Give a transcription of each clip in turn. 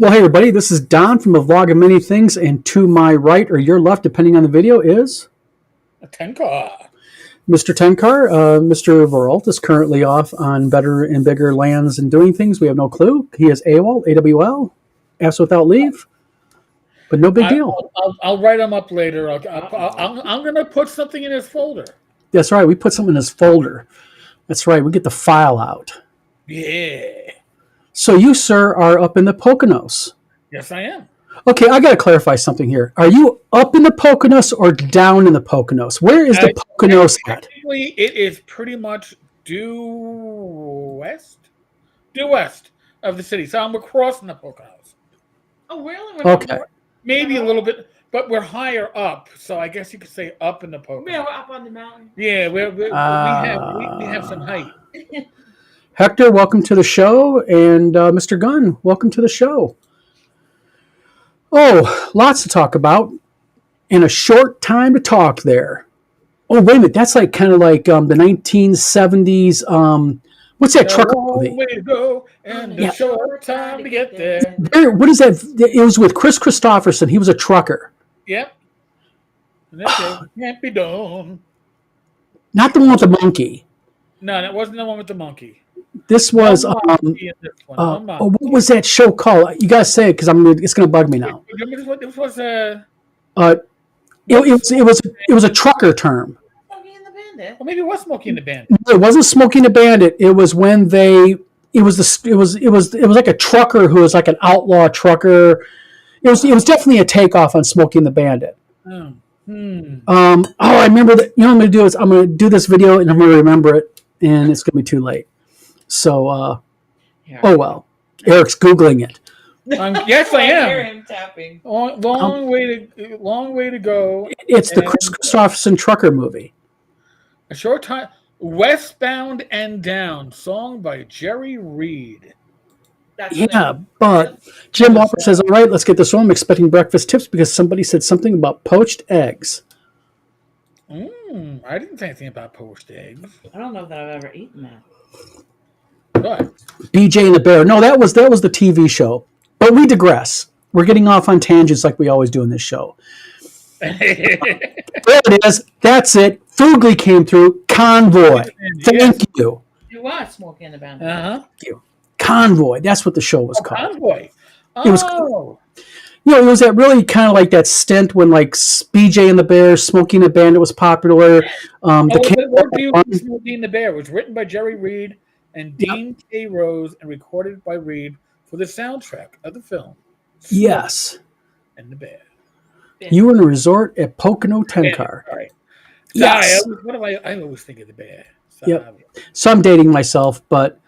Well, hey everybody, this is Don from a vlog of many things, and to my right or your left, depending on the video, is A Tenkar. Mr. Tenkar. Mr. Veralt is currently off on better and bigger lands and doing things. We have no clue. He is AWOL, AWL, asked without leave, but no big deal. I'll write him up later. I'm going to put something in his folder. That's right. We put something in his folder. That's right. We get the file out. Yeah. So you, sir, are up in the Poconos. Yes, I am. Okay, I got to clarify something here. Are you up in the Poconos or down in the Poconos? Where is the Poconos at? Technically, it is pretty much due west of the city. So I'm across the Poconos. Oh, really? Okay. Maybe a little bit, but we're higher up. So I guess you could say up in the Poconos. Yeah, we're up on the mountain. Yeah, we have some height. Hector, welcome to the show, and Mr. Gunn, welcome to the show. Oh, lots to talk about, and a short time to talk there. Oh, wait a minute, that's like kind of like the 1970s. What's that trucker movie? Way to go, and a short time to get there. What is that? It was with Chris Christopherson. He was a trucker. Yep. And that can't be done. Not the one with the monkey. No, that wasn't the one with the monkey. This was what was that show called? You gotta say it because it's gonna bug me now. This was it was a trucker term. Smokey and the Bandit. Well, maybe it was Smokey and the Bandit. No, it wasn't Smokey and the Bandit. It was when it was like a trucker who was like an outlaw trucker. It was definitely a takeoff on Smokey and the Bandit. Oh. I remember that. You know what I'm gonna do is I'm gonna do this video and I'm gonna remember it, and it's gonna be too late. So, oh well. Eric's Googling it. Yes, I am. I hear him tapping. Long way to go. It's the Chris Christopherson trucker movie. A short time. Westbound and Down, song by Jerry Reed. But Jim Walker says, all right, let's get this on. I'm expecting breakfast tips because somebody said something about poached eggs. I didn't say anything about poached eggs. I don't know that I've ever eaten that. What? BJ and the Bear. No, that was the TV show. But we digress. We're getting off on tangents like we always do in this show. There it is. That's it. Fugly came through. Convoy. Thank you. It was Smokey and the Bandit. Thank you. Convoy. That's what the show was called. Convoy. It was. It was that really kind of like that stint when like BJ and the Bear, Smokey and the Bandit was popular. Smokey and the Bear was written by Jerry Reed and Dean K. Rose and recorded by Reed for the soundtrack of the film. Yes. And the Bear. You were in a resort at Pocono Tenkar. Sorry. Yes. I always think of the Bear. Yep. So I'm dating myself, but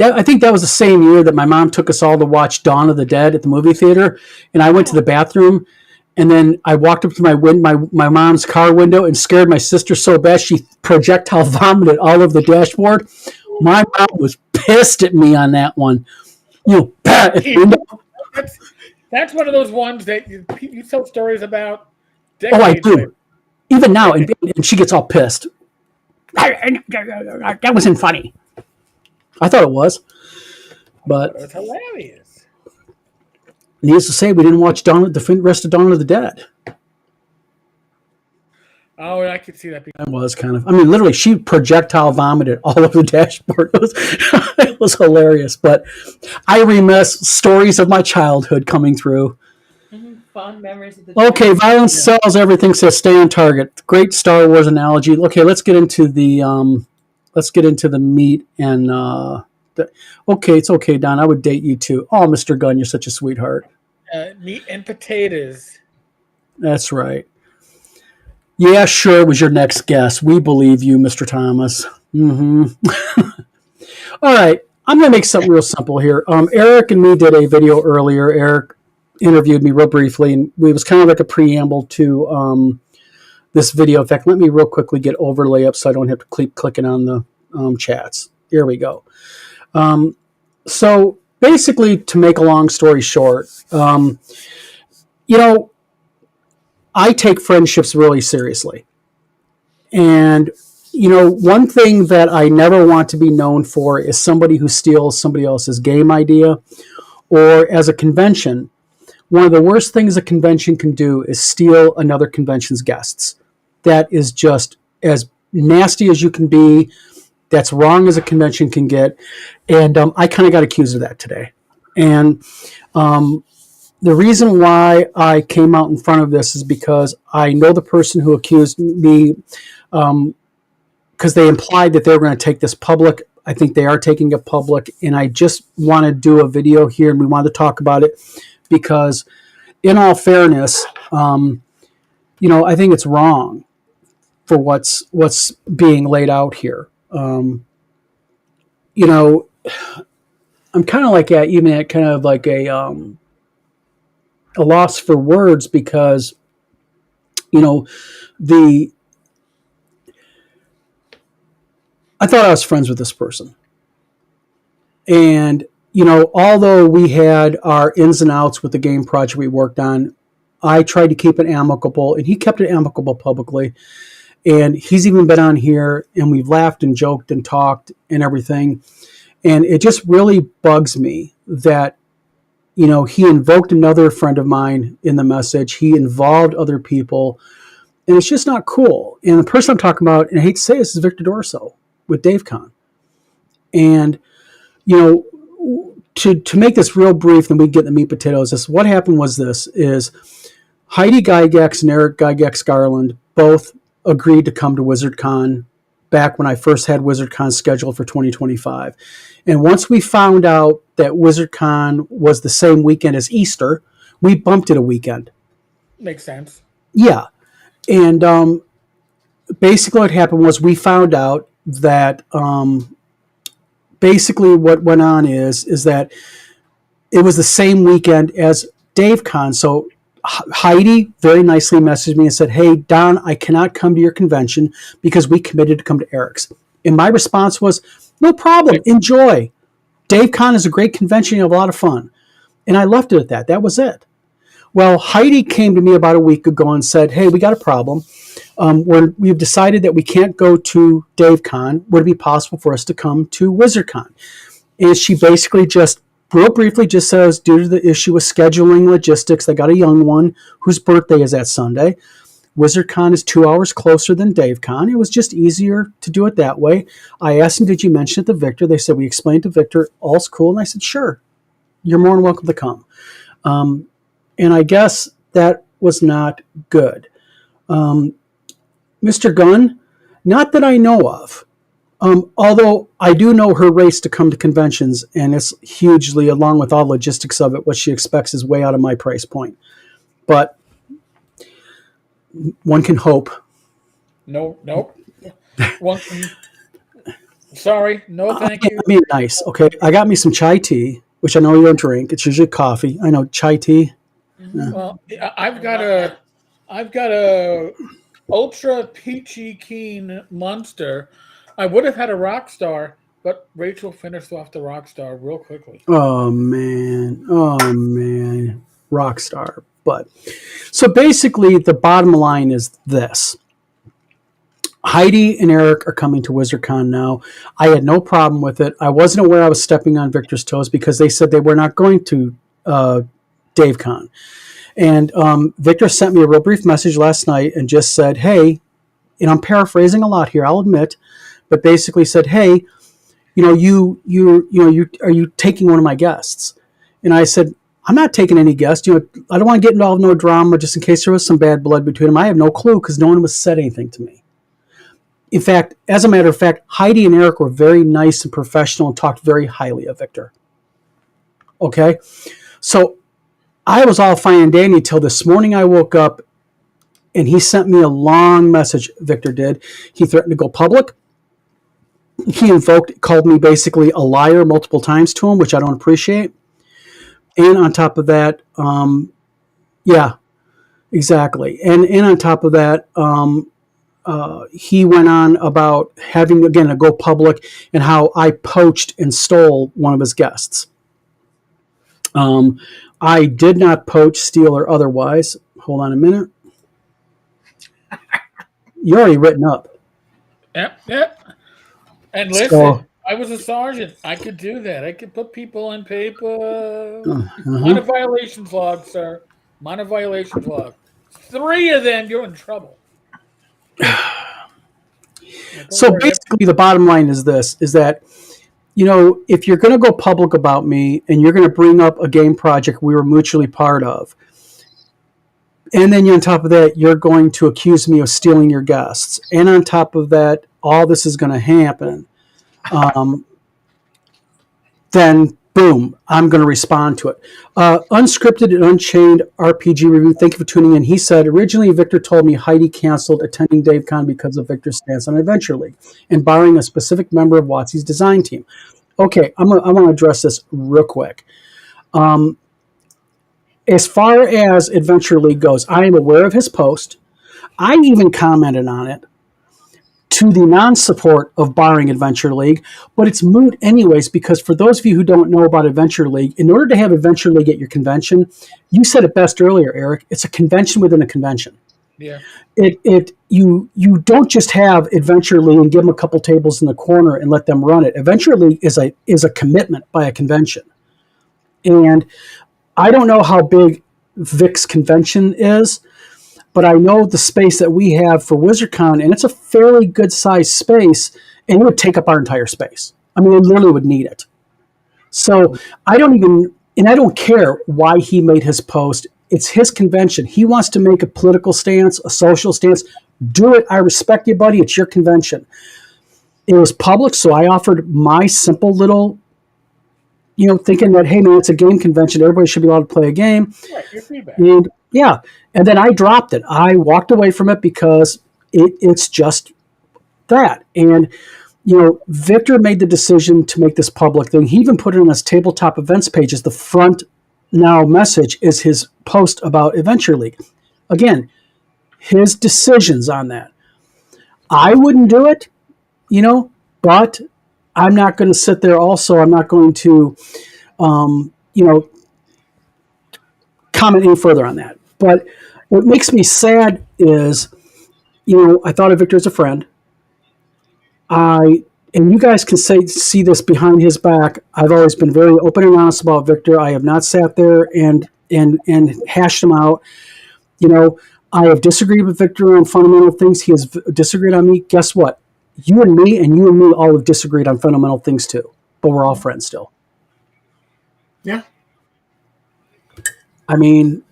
I think that was the same year that my mom took us all to watch Dawn of the Dead at the movie theater, and I went to the bathroom, and then I walked up to my mom's car window and scared my sister so bad she projectile vomited all over the dashboard. My mom was pissed at me on that one. That's one of those ones that you tell stories about. Oh, I do. Later. Even now, and she gets all pissed. That wasn't funny. I thought it was, but it's hilarious. Needless to say, we didn't watch the rest of Dawn of the Dead. Oh, I could see that. It was kind of. I mean, literally, she projectile vomited all over the dashboard. It was hilarious. But I remiss stories of my childhood coming through. Fun memories of the. Okay, violence sells everything. Says stay on target. Great Star Wars analogy. Okay, let's get into the meat and. Okay, it's okay, Don. I would date you too. Oh, Mr. Gunn, you're such a sweetheart. Meat and potatoes. That's right. Yeah, sure, it was your next guess. We believe you, Mr. Thomas. All right, I'm going to make something real simple here. Eric and me did a video earlier. Eric interviewed me real briefly, and it was kind of like a preamble to this video. In fact, let me real quickly get overlay up so I don't have to keep clicking on the chats. Here we go. So basically, to make a long story short, I take friendships really seriously. And, one thing that I never want to be known for is somebody who steals somebody else's game idea or as a convention, one of the worst things a convention can do is steal another convention's guests. That is just as nasty as you can be. That's wrong as a convention can get. And I kind of got accused of that today. And the reason why I came out in front of this is because I know the person who accused me, because they implied that they were going to take this public. I think they are taking it public. And I just want to do a video here, and we wanted to talk about it because, in all fairness, I think it's wrong for what's being laid out here. I'm kind of like even at kind of like a loss for words because I thought I was friends with this person, and although we had our ins and outs with the game project we worked on, I tried to keep it amicable, and he kept it amicable publicly. And he's even been on here, and we've laughed and joked and talked and everything. And it just really bugs me that, he invoked another friend of mine in the message. He involved other people, and it's just not cool. And the person I'm talking about, and I hate to say this, is Victor Dorso with Dave Con. And, to make this real brief, then we get the meat potatoes. What happened was Heidi Gygax and Eric Gygax Garland both agreed to come to WizardCon back when I first had WizardCon scheduled for 2025. And once we found out that WizardCon was the same weekend as Easter, we bumped it a weekend. Makes sense. Yeah. And basically what happened was we found out that basically what went on is that it was the same weekend as DaveCon. So Heidi very nicely messaged me and said, "Hey, Don, I cannot come to your convention because we committed to come to Eric's." And my response was, "No problem. Enjoy. DaveCon is a great convention. You have a lot of fun." And I left it at that. That was it. Well, Heidi came to me about a week ago and said, "Hey, we got a problem. We've decided that we can't go to DaveCon. Would it be possible for us to come to WizardCon?" And she basically just real briefly just says, due to the issue of scheduling logistics, they got a young one whose birthday is that Sunday. WizardCon is 2 hours closer than DaveCon. It was just easier to do it that way. I asked them, "Did you mention it to Victor?" They said, "We explained to Victor, all's cool." And I said, "Sure, you're more than welcome to come." And I guess that was not good. Mr. Gunn, not that I know of. Although I do know her race to come to conventions, and it's hugely, along with all logistics of it, what she expects is way out of my price point. But one can hope. Nope. Sorry, no, thank you. I mean, nice. Okay, I got me some chai tea, which I know you don't drink. It's usually coffee. I know chai tea. Mm-hmm. Well, I've got a ultra peachy keen monster. I would have had a Rockstar, but Rachel finished off the Rockstar real quickly. Oh man, Rockstar. But so basically, the bottom line is this: Heidi and Eric are coming to WizardCon now. I had no problem with it. I wasn't aware I was stepping on Victor's toes because they said they were not going to DaveCon. And Victor sent me a real brief message last night and just said, "Hey," and I'm paraphrasing a lot here, I'll admit, but basically said, "Hey, are you taking one of my guests?" And I said, "I'm not taking any guests. I don't want to get involved in no drama just in case there was some bad blood between them. I have no clue because no one has said anything to me." In fact, as a matter of fact, Heidi and Eric were very nice and professional and talked very highly of Victor. Okay? So I was all fine and dandy till this morning I woke up and he sent me a long message, Victor did. He threatened to go public. He called me basically a liar multiple times to him, which I don't appreciate. And on top of that, yeah, exactly. And on top of that, he went on about having, again, to go public and how I poached and stole one of his guests. I did not poach, steal, or otherwise. Hold on a minute. You're already written up. Yep. And listen, So, I was a sergeant. I could do that. I could put people on paper. Uh-huh. Minor violations log, sir. Minor violations log. 3 of them, you're in trouble. Don't So worry. basically, the bottom line is this: is that if you're going to go public about me and you're going to bring up a game project we were mutually part of, and then on top of that, you're going to accuse me of stealing your guests, and on top of that, all this is going to happen. Then boom, I'm going to respond to it. Unscripted and Unchained RPG review. Thank you for tuning in. He said, originally Victor told me Heidi canceled attending DaveCon because of Victor's stance on Adventure League and borrowing a specific member of WotC's design team. Okay, I want to address this real quick. As far as Adventure League goes, I am aware of his post. I even commented on it to the non-support of barring Adventure League, but it's moot anyways, because for those of you who don't know about Adventure League, in order to have Adventure League at your convention, you said it best earlier, Eric, it's a convention within a convention. Yeah. You don't just have Adventure League and give them a couple tables in the corner and let them run it. Adventure League is a commitment by a convention. And I don't know how big Vic's convention is, but I know the space that we have for WizardCon, and it's a fairly good-sized space, and it would take up our entire space. I mean, it literally would need it. So I don't care why he made his post. It's his convention. He wants to make a political stance, a social stance. Do it. I respect you, buddy. It's your convention. It was public, so I offered my simple little, thinking that, hey, man, it's a game convention. Everybody should be allowed to play a game. Right, your feedback. And yeah, and then I dropped it. I walked away from it because it's just that. And, Victor made the decision to make this public thing. He even put it on his tabletop events pages. The front now message is his post about Adventure League. Again, his decisions on that. I wouldn't do it, but I'm not going to sit there also. I'm not going to, comment any further on that. But what makes me sad is, I thought of Victor as a friend. And you guys can see this behind his back. I've always been very open and honest about Victor. I have not sat there and hashed him out. I have disagreed with Victor on fundamental things. He has disagreed on me. Guess what? You and me all have disagreed on fundamental things too. But we're all friends still. Yeah. I mean,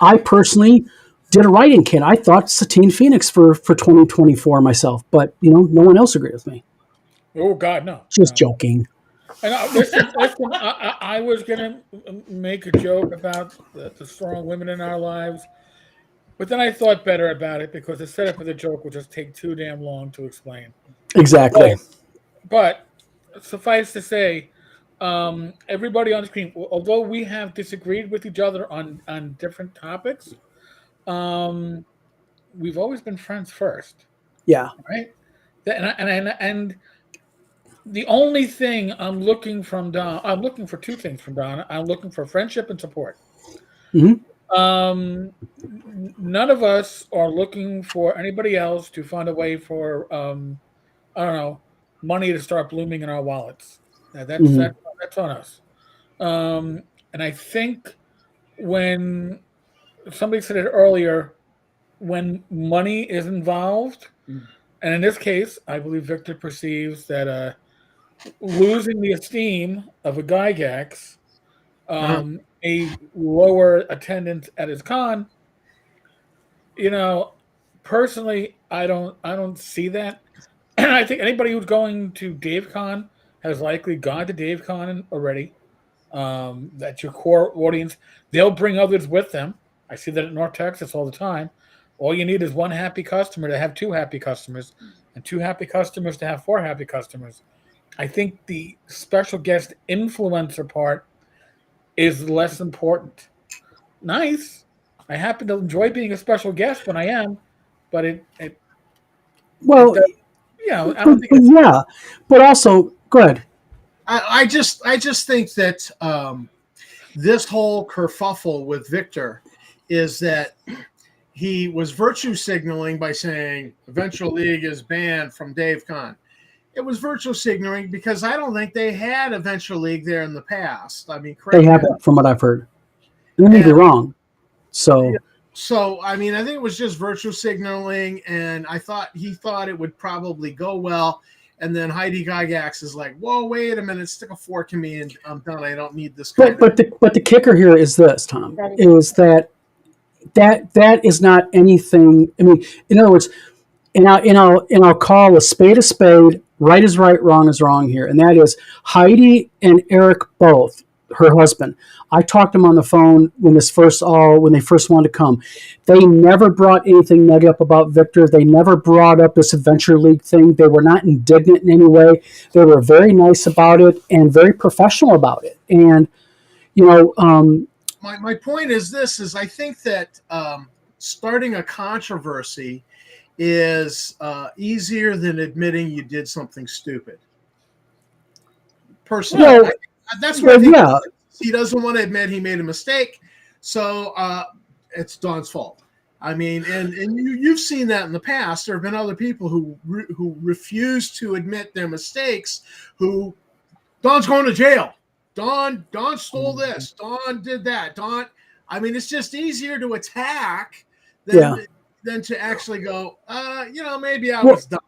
I personally did a write-in kit. I thought Satine Phoenix for 2024 myself, but no one else agreed with me. Oh God, no. Just no. joking. And listen, I was gonna make a joke about the strong women in our lives, but then I thought better about it because the setup of the joke would just take too damn long to explain. Exactly. But suffice to say, everybody on the screen, although we have disagreed with each other on different topics, we've always been friends first. Yeah. Right. And the only thing I'm looking from Don, I'm looking for two things from Don. I'm looking for friendship and support. Mm-hmm. None of us are looking for anybody else to find a way for, I don't know, money to start blooming in our wallets. Now, that's on us. And I think when somebody said it earlier, when money is involved, and in this case, I believe Victor perceives that losing the esteem of a Gygax, a lower attendance at his con, personally, I don't see that. I think anybody who's going to DaveCon has likely gone to DaveCon already. That's your core audience. They'll bring others with them. I see that at North Texas all the time. All you need is one happy customer to have two happy customers, and two happy customers to have four happy customers. I think the special guest influencer part is less important. Nice. I happen to enjoy being a special guest when I am, but I don't think it's yeah. But also, go ahead. I just think that this whole kerfuffle with Victor is that he was virtue signaling by saying Adventure League is banned from Dave Kahn. It was virtue signaling because I don't think they had Adventure League there in the past. I mean, They haven't, from what I've heard. And I may be wrong. So, I mean, I think it was just virtue signaling, and he thought it would probably go well. And then Heidi Gygax is like, "Whoa, wait a minute! Stick a fork in me, and I'm done. I don't need this." but the kicker here is this, Tom, is that is not anything. I mean, in other words, and I'll call a spade, right is right, wrong is wrong here, and that is Heidi and Eric both, her husband. I talked to them on the phone when they first wanted to come. They never brought anything negative up about Victor. They never brought up this Adventure League thing. They were not indignant in any way. They were very nice about it and very professional about it. And my point is this: I think that starting a controversy is easier than admitting you did something stupid. Personally, that's what I think. Yeah. He doesn't want to admit he made a mistake, so it's Don's fault. I mean, and you've seen that in the past. There have been other people who refuse to admit their mistakes. Who Don's going to jail. Don stole this. Don did that. I mean, it's just easier to attack than to actually go. Maybe I was dumb.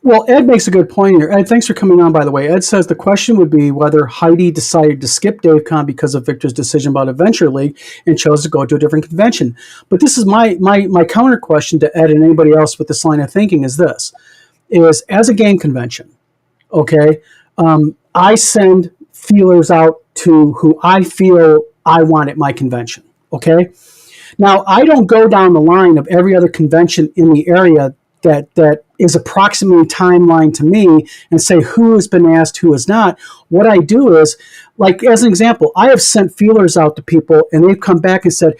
Well, Ed makes a good point here. Ed, thanks for coming on, by the way. Ed says the question would be whether Heidi decided to skip Dave Kahn because of Victor's decision about Adventure League and chose to go to a different convention. But this is my counter question to Ed and anybody else with this line of thinking is this, is as a game convention, okay, I send feelers out to who I feel I want at my convention, okay? Now, I don't go down the line of every other convention in the area that is approximately timeline to me and say who has been asked, who has not. What I do is, like as an example, I have sent feelers out to people and they've come back and said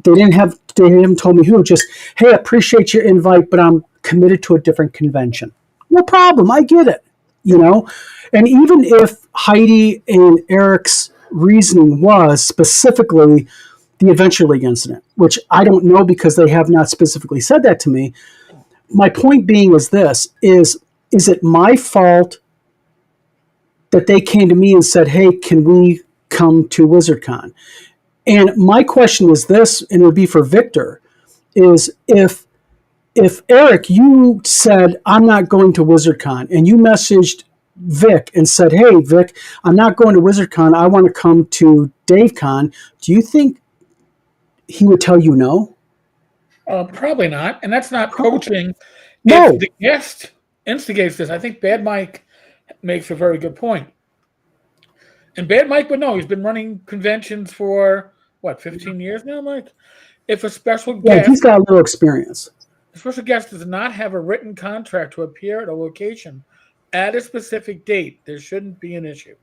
they haven't told me who, just, hey, I appreciate your invite, but I'm committed to a different convention. No problem, I get it, And even if Heidi and Eric's reasoning was specifically the Adventure League incident, which I don't know because they have not specifically said that to me. My point being is this, is it my fault that they came to me and said, hey, can we come to WizardCon? And my question is this, and it would be for Victor, is if Eric, you said, I'm not going to WizardCon, and you messaged Vic and said, hey, Vic, I'm not going to WizardCon, I want to come to DaveCon, do you think he would tell you no? Probably not, and that's not poaching. No. If the guest instigates this, I think Bad Mike makes a very good point. And Bad Mike would know. He's been running conventions for, 15 years now, Mike? If a special guest... Yeah, he's got a little experience. A special guest does not have a written contract to appear at a location at a specific date, there shouldn't be an issue.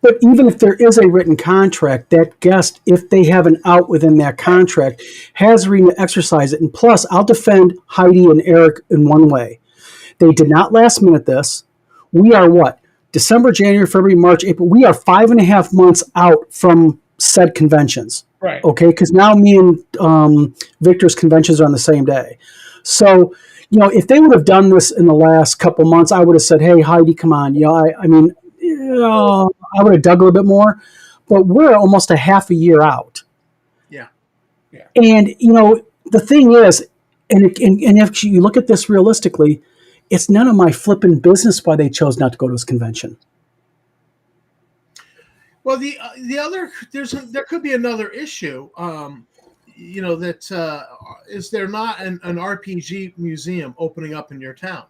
But even if there is a written contract, that guest, if they have an out within that contract, has the right to exercise it. And plus, I'll defend Heidi and Eric in one way. They did not last minute this. We are what? December, January, February, March, April. We are 5.5 months out from said conventions. Right. Okay, because now me and Victor's conventions are on the same day. So, if they would have done this in the last couple months, I would have said, hey, Heidi, come on. I would have dug a little bit more, but we're almost a half a year out. Yeah. And, the thing is, and if you look at this realistically, it's none of my flipping business why they chose not to go to this convention. Well, the other, there could be another issue, that is there not an RPG museum opening up in your town?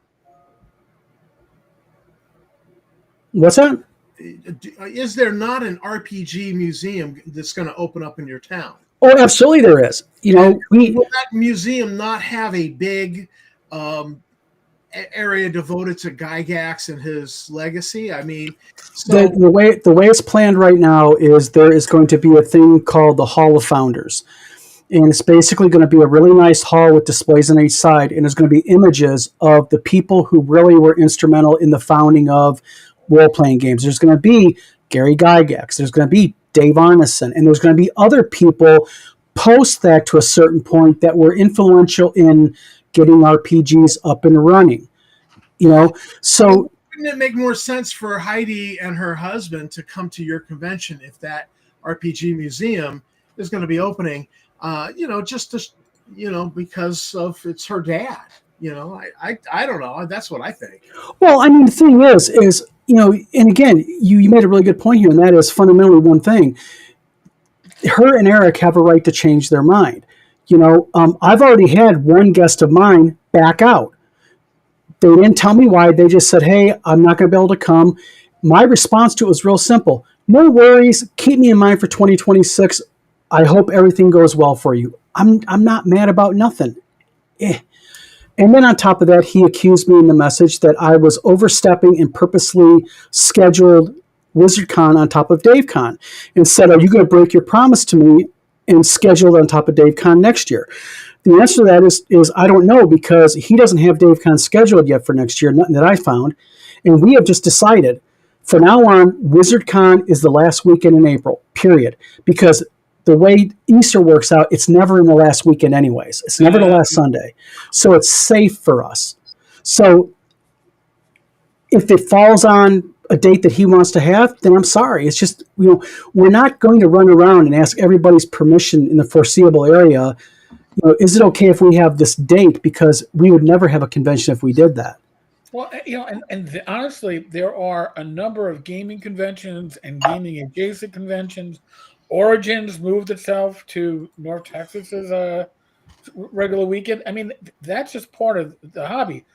What's that? Is there not an RPG museum that's going to open up in your town? Oh, absolutely there is. Will that museum not have a big area devoted to Gygax and his legacy? I mean, so the way it's planned right now is there is going to be a thing called the Hall of Founders. And it's basically going to be a really nice hall with displays on each side. And there's going to be images of the people who really were instrumental in the founding of role-playing games. There's going to be Gary Gygax. There's going to be Dave Arneson. And there's going to be other people post that to a certain point that were influential in getting RPGs up and running. So wouldn't it make more sense for Heidi and her husband to come to your convention if that RPG museum is going to be opening? Just to, because of it's her dad. I don't know. That's what I think. Well, I mean, the thing is, and again, you made a really good point here, and that is fundamentally one thing. Her and Eric have a right to change their mind. I've already had one guest of mine back out. They didn't tell me why. They just said, "Hey, I'm not going to be able to come." My response to it was real simple. No worries. Keep me in mind for 2026. I hope everything goes well for you. I'm not mad about nothing. And then on top of that, he accused me in the message that I was overstepping and purposely scheduled WizardCon on top of DaveCon and said, "Are you going to break your promise to me and schedule it on top of DaveCon next year?" The answer to that is I don't know, because he doesn't have DaveCon scheduled yet for next year, nothing that I found. And we have just decided from now on, WizardCon is the last weekend in April, period. Because the way Easter works out, it's never in the last weekend anyways. It's never the last Sunday. So it's safe for us. So if it falls on a date that he wants to have, then I'm sorry. It's just, we're not going to run around and ask everybody's permission in the foreseeable area. Is it okay if we have this date? Because we would never have a convention if we did that. Well, honestly, there are a number of gaming conventions and gaming adjacent conventions. Origins moved itself to North Texas's regular weekend. I mean, that's just part of the hobby.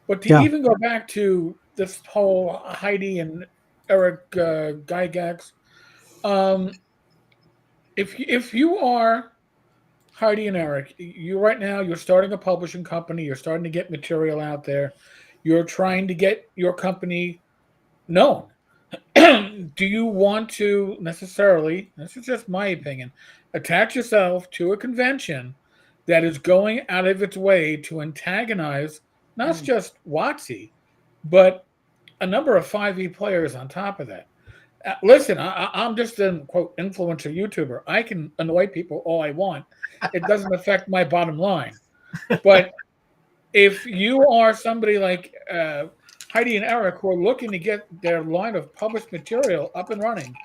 But to even go back to this whole Heidi and Eric Gygax, if you are Heidi and Eric, you're starting a publishing company. You're starting to get material out there. You're trying to get your company known. Do you want to necessarily, this is just my opinion, attach yourself to a convention that is going out of its way to antagonize not just WotC, but a number of 5e players on top of that? Listen, I'm just an, quote, influencer YouTuber. I can annoy people all I want. It doesn't affect my bottom line. But if you are somebody like Heidi and Eric, who are looking to get their line of published material up and running,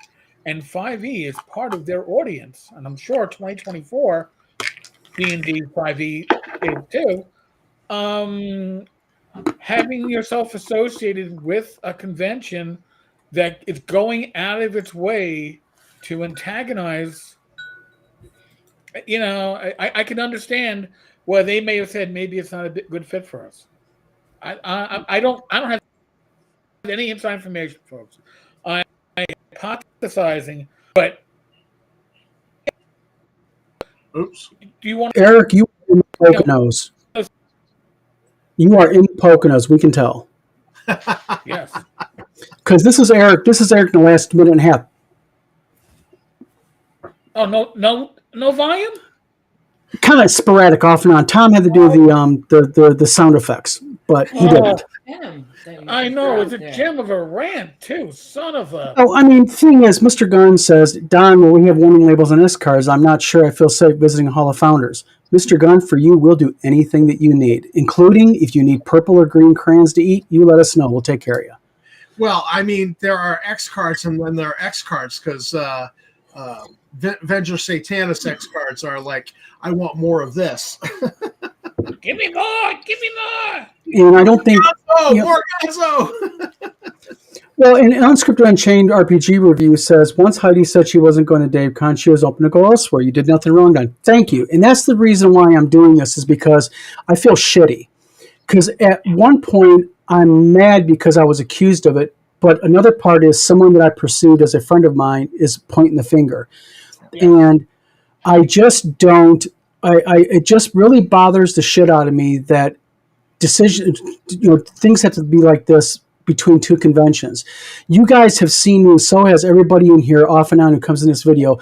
and 5e is part of their audience, and I'm sure 2024 D&D 5e is too, having yourself associated with a convention that is going out of its way to antagonize, I can understand why they may have said maybe it's not a good fit for us. I don't have any inside information, folks. I'm hypothesizing, but oops. Do you want Eric? You are in the Poconos. You are in the Poconos. We can tell. Yes. Because this is Eric. This is Eric in the last minute and a half. Oh, no volume. Kind of sporadic, off and on. Tom had to do the sound effects, but he didn't. I know, it's a gem of a rant too, son of a. Oh, I mean, thing is, Mr. Gunn says, "Don, will we have warning labels on this cards? I'm not sure I feel safe visiting a Hall of Founders." Mr. Gunn, for you, we'll do anything that you need, including if you need purple or green crayons to eat, you let us know. We'll take care of you. Well, I mean, there are X cards, and then there are X cards, because Venger Satanis X cards are like, I want more of this. Give me more! Give me more! And I don't think... More Gonzo! Well, an Unscripted Unchained RPG review says, once Heidi said she wasn't going to DaveCon, she was open to go elsewhere. You did nothing wrong, Don. Thank you. And that's the reason why I'm doing this, is because I feel shitty. Because at one point, I'm mad because I was accused of it, but another part is someone that I pursued as a friend of mine is pointing the finger. Yeah. And I just don't... it just really bothers the shit out of me that things have to be like this between two conventions. You guys have seen me, and so has everybody in here off and on who comes in this video.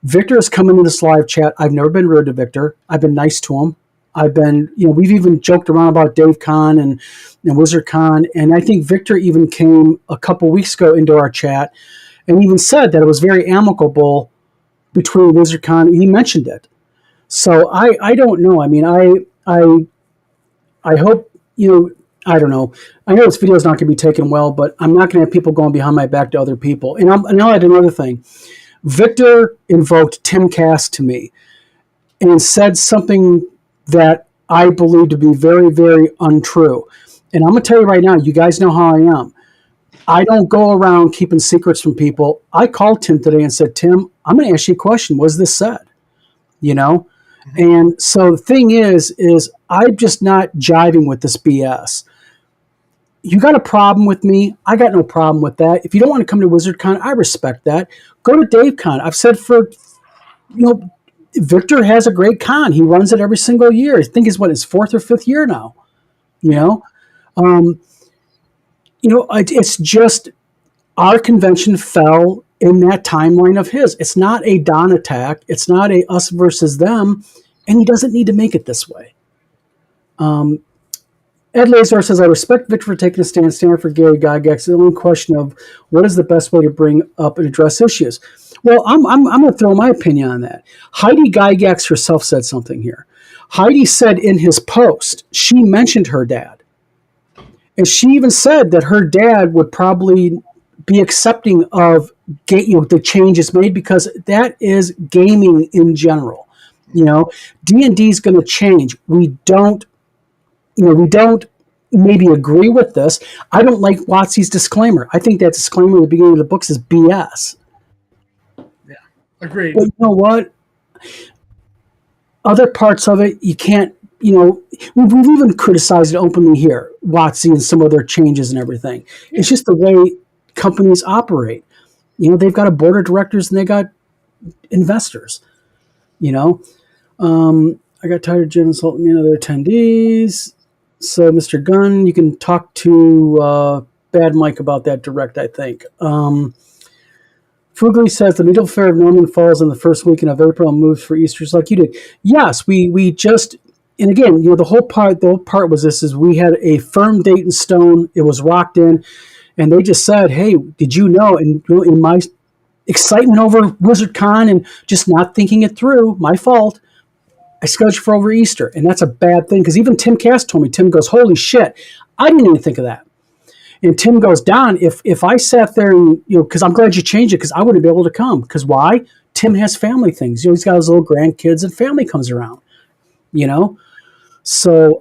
Victor has come into this live chat. I've never been rude to Victor. I've been nice to him. I've been, we've even joked around about DaveCon and WizardCon, and I think Victor even came a couple weeks ago into our chat and even said that it was very amicable between WizardCon. He mentioned it. So I don't know. I mean, I hope, I don't know. I know this video is not going to be taken well, but I'm not going to have people going behind my back to other people. And I'll add another thing. Victor invoked Tim Cass to me and said something that I believe to be very, very untrue. And I'm going to tell you right now, you guys know how I am. I don't go around keeping secrets from people. I called Tim today and said, Tim, I'm going to ask you a question. Was this said? And so the thing is I'm just not jiving with this BS. You got a problem with me? I got no problem with that. If you don't want to come to WizardCon, I respect that. Go to DaveCon. I've said Victor has a great con. He runs it every single year. I think it's his fourth or fifth year now. It's just our convention fell in that timeline of his. It's not a Don attack. It's not a us versus them, and he doesn't need to make it this way. Ed Lazar says, I respect Victor for taking a stand for Gary Gygax. It's the only question of what is the best way to bring up and address issues. Well, I'm going to throw my opinion on that. Heidi Gygax herself said something here. Heidi said in his post, she mentioned her dad. And she even said that her dad would probably be accepting of the changes made because that is gaming in general. D&D is going to change. We don't maybe agree with this. I don't like WotC's disclaimer. I think that disclaimer at the beginning of the books is BS. Yeah, agreed. But you know what? Other parts of it, you can't, we've even criticized it openly here, WotC and some of their changes and everything. Yeah. It's just the way companies operate. They've got a board of directors and they got investors, I got tired of Jim insulting me and other attendees. So, Mr. Gunn, you can talk to Bad Mike about that direct, I think. Fugly says the Medieval Fair of Norman falls in the first weekend of April and moves for Easter's like you did. Yes, we just, and again, the whole part was this: is we had a firm date in stone. It was locked in, and they just said, "Hey, did you know?" And in my excitement over WizardCon and just not thinking it through, my fault. I scheduled for over Easter, and that's a bad thing because even Tim Cass told me. Tim goes, "Holy shit, I didn't even think of that." And Tim goes, "Don, if I sat there and because I'm glad you changed it because I wouldn't be able to come because why? Tim has family things. He's got his little grandkids and family comes around. So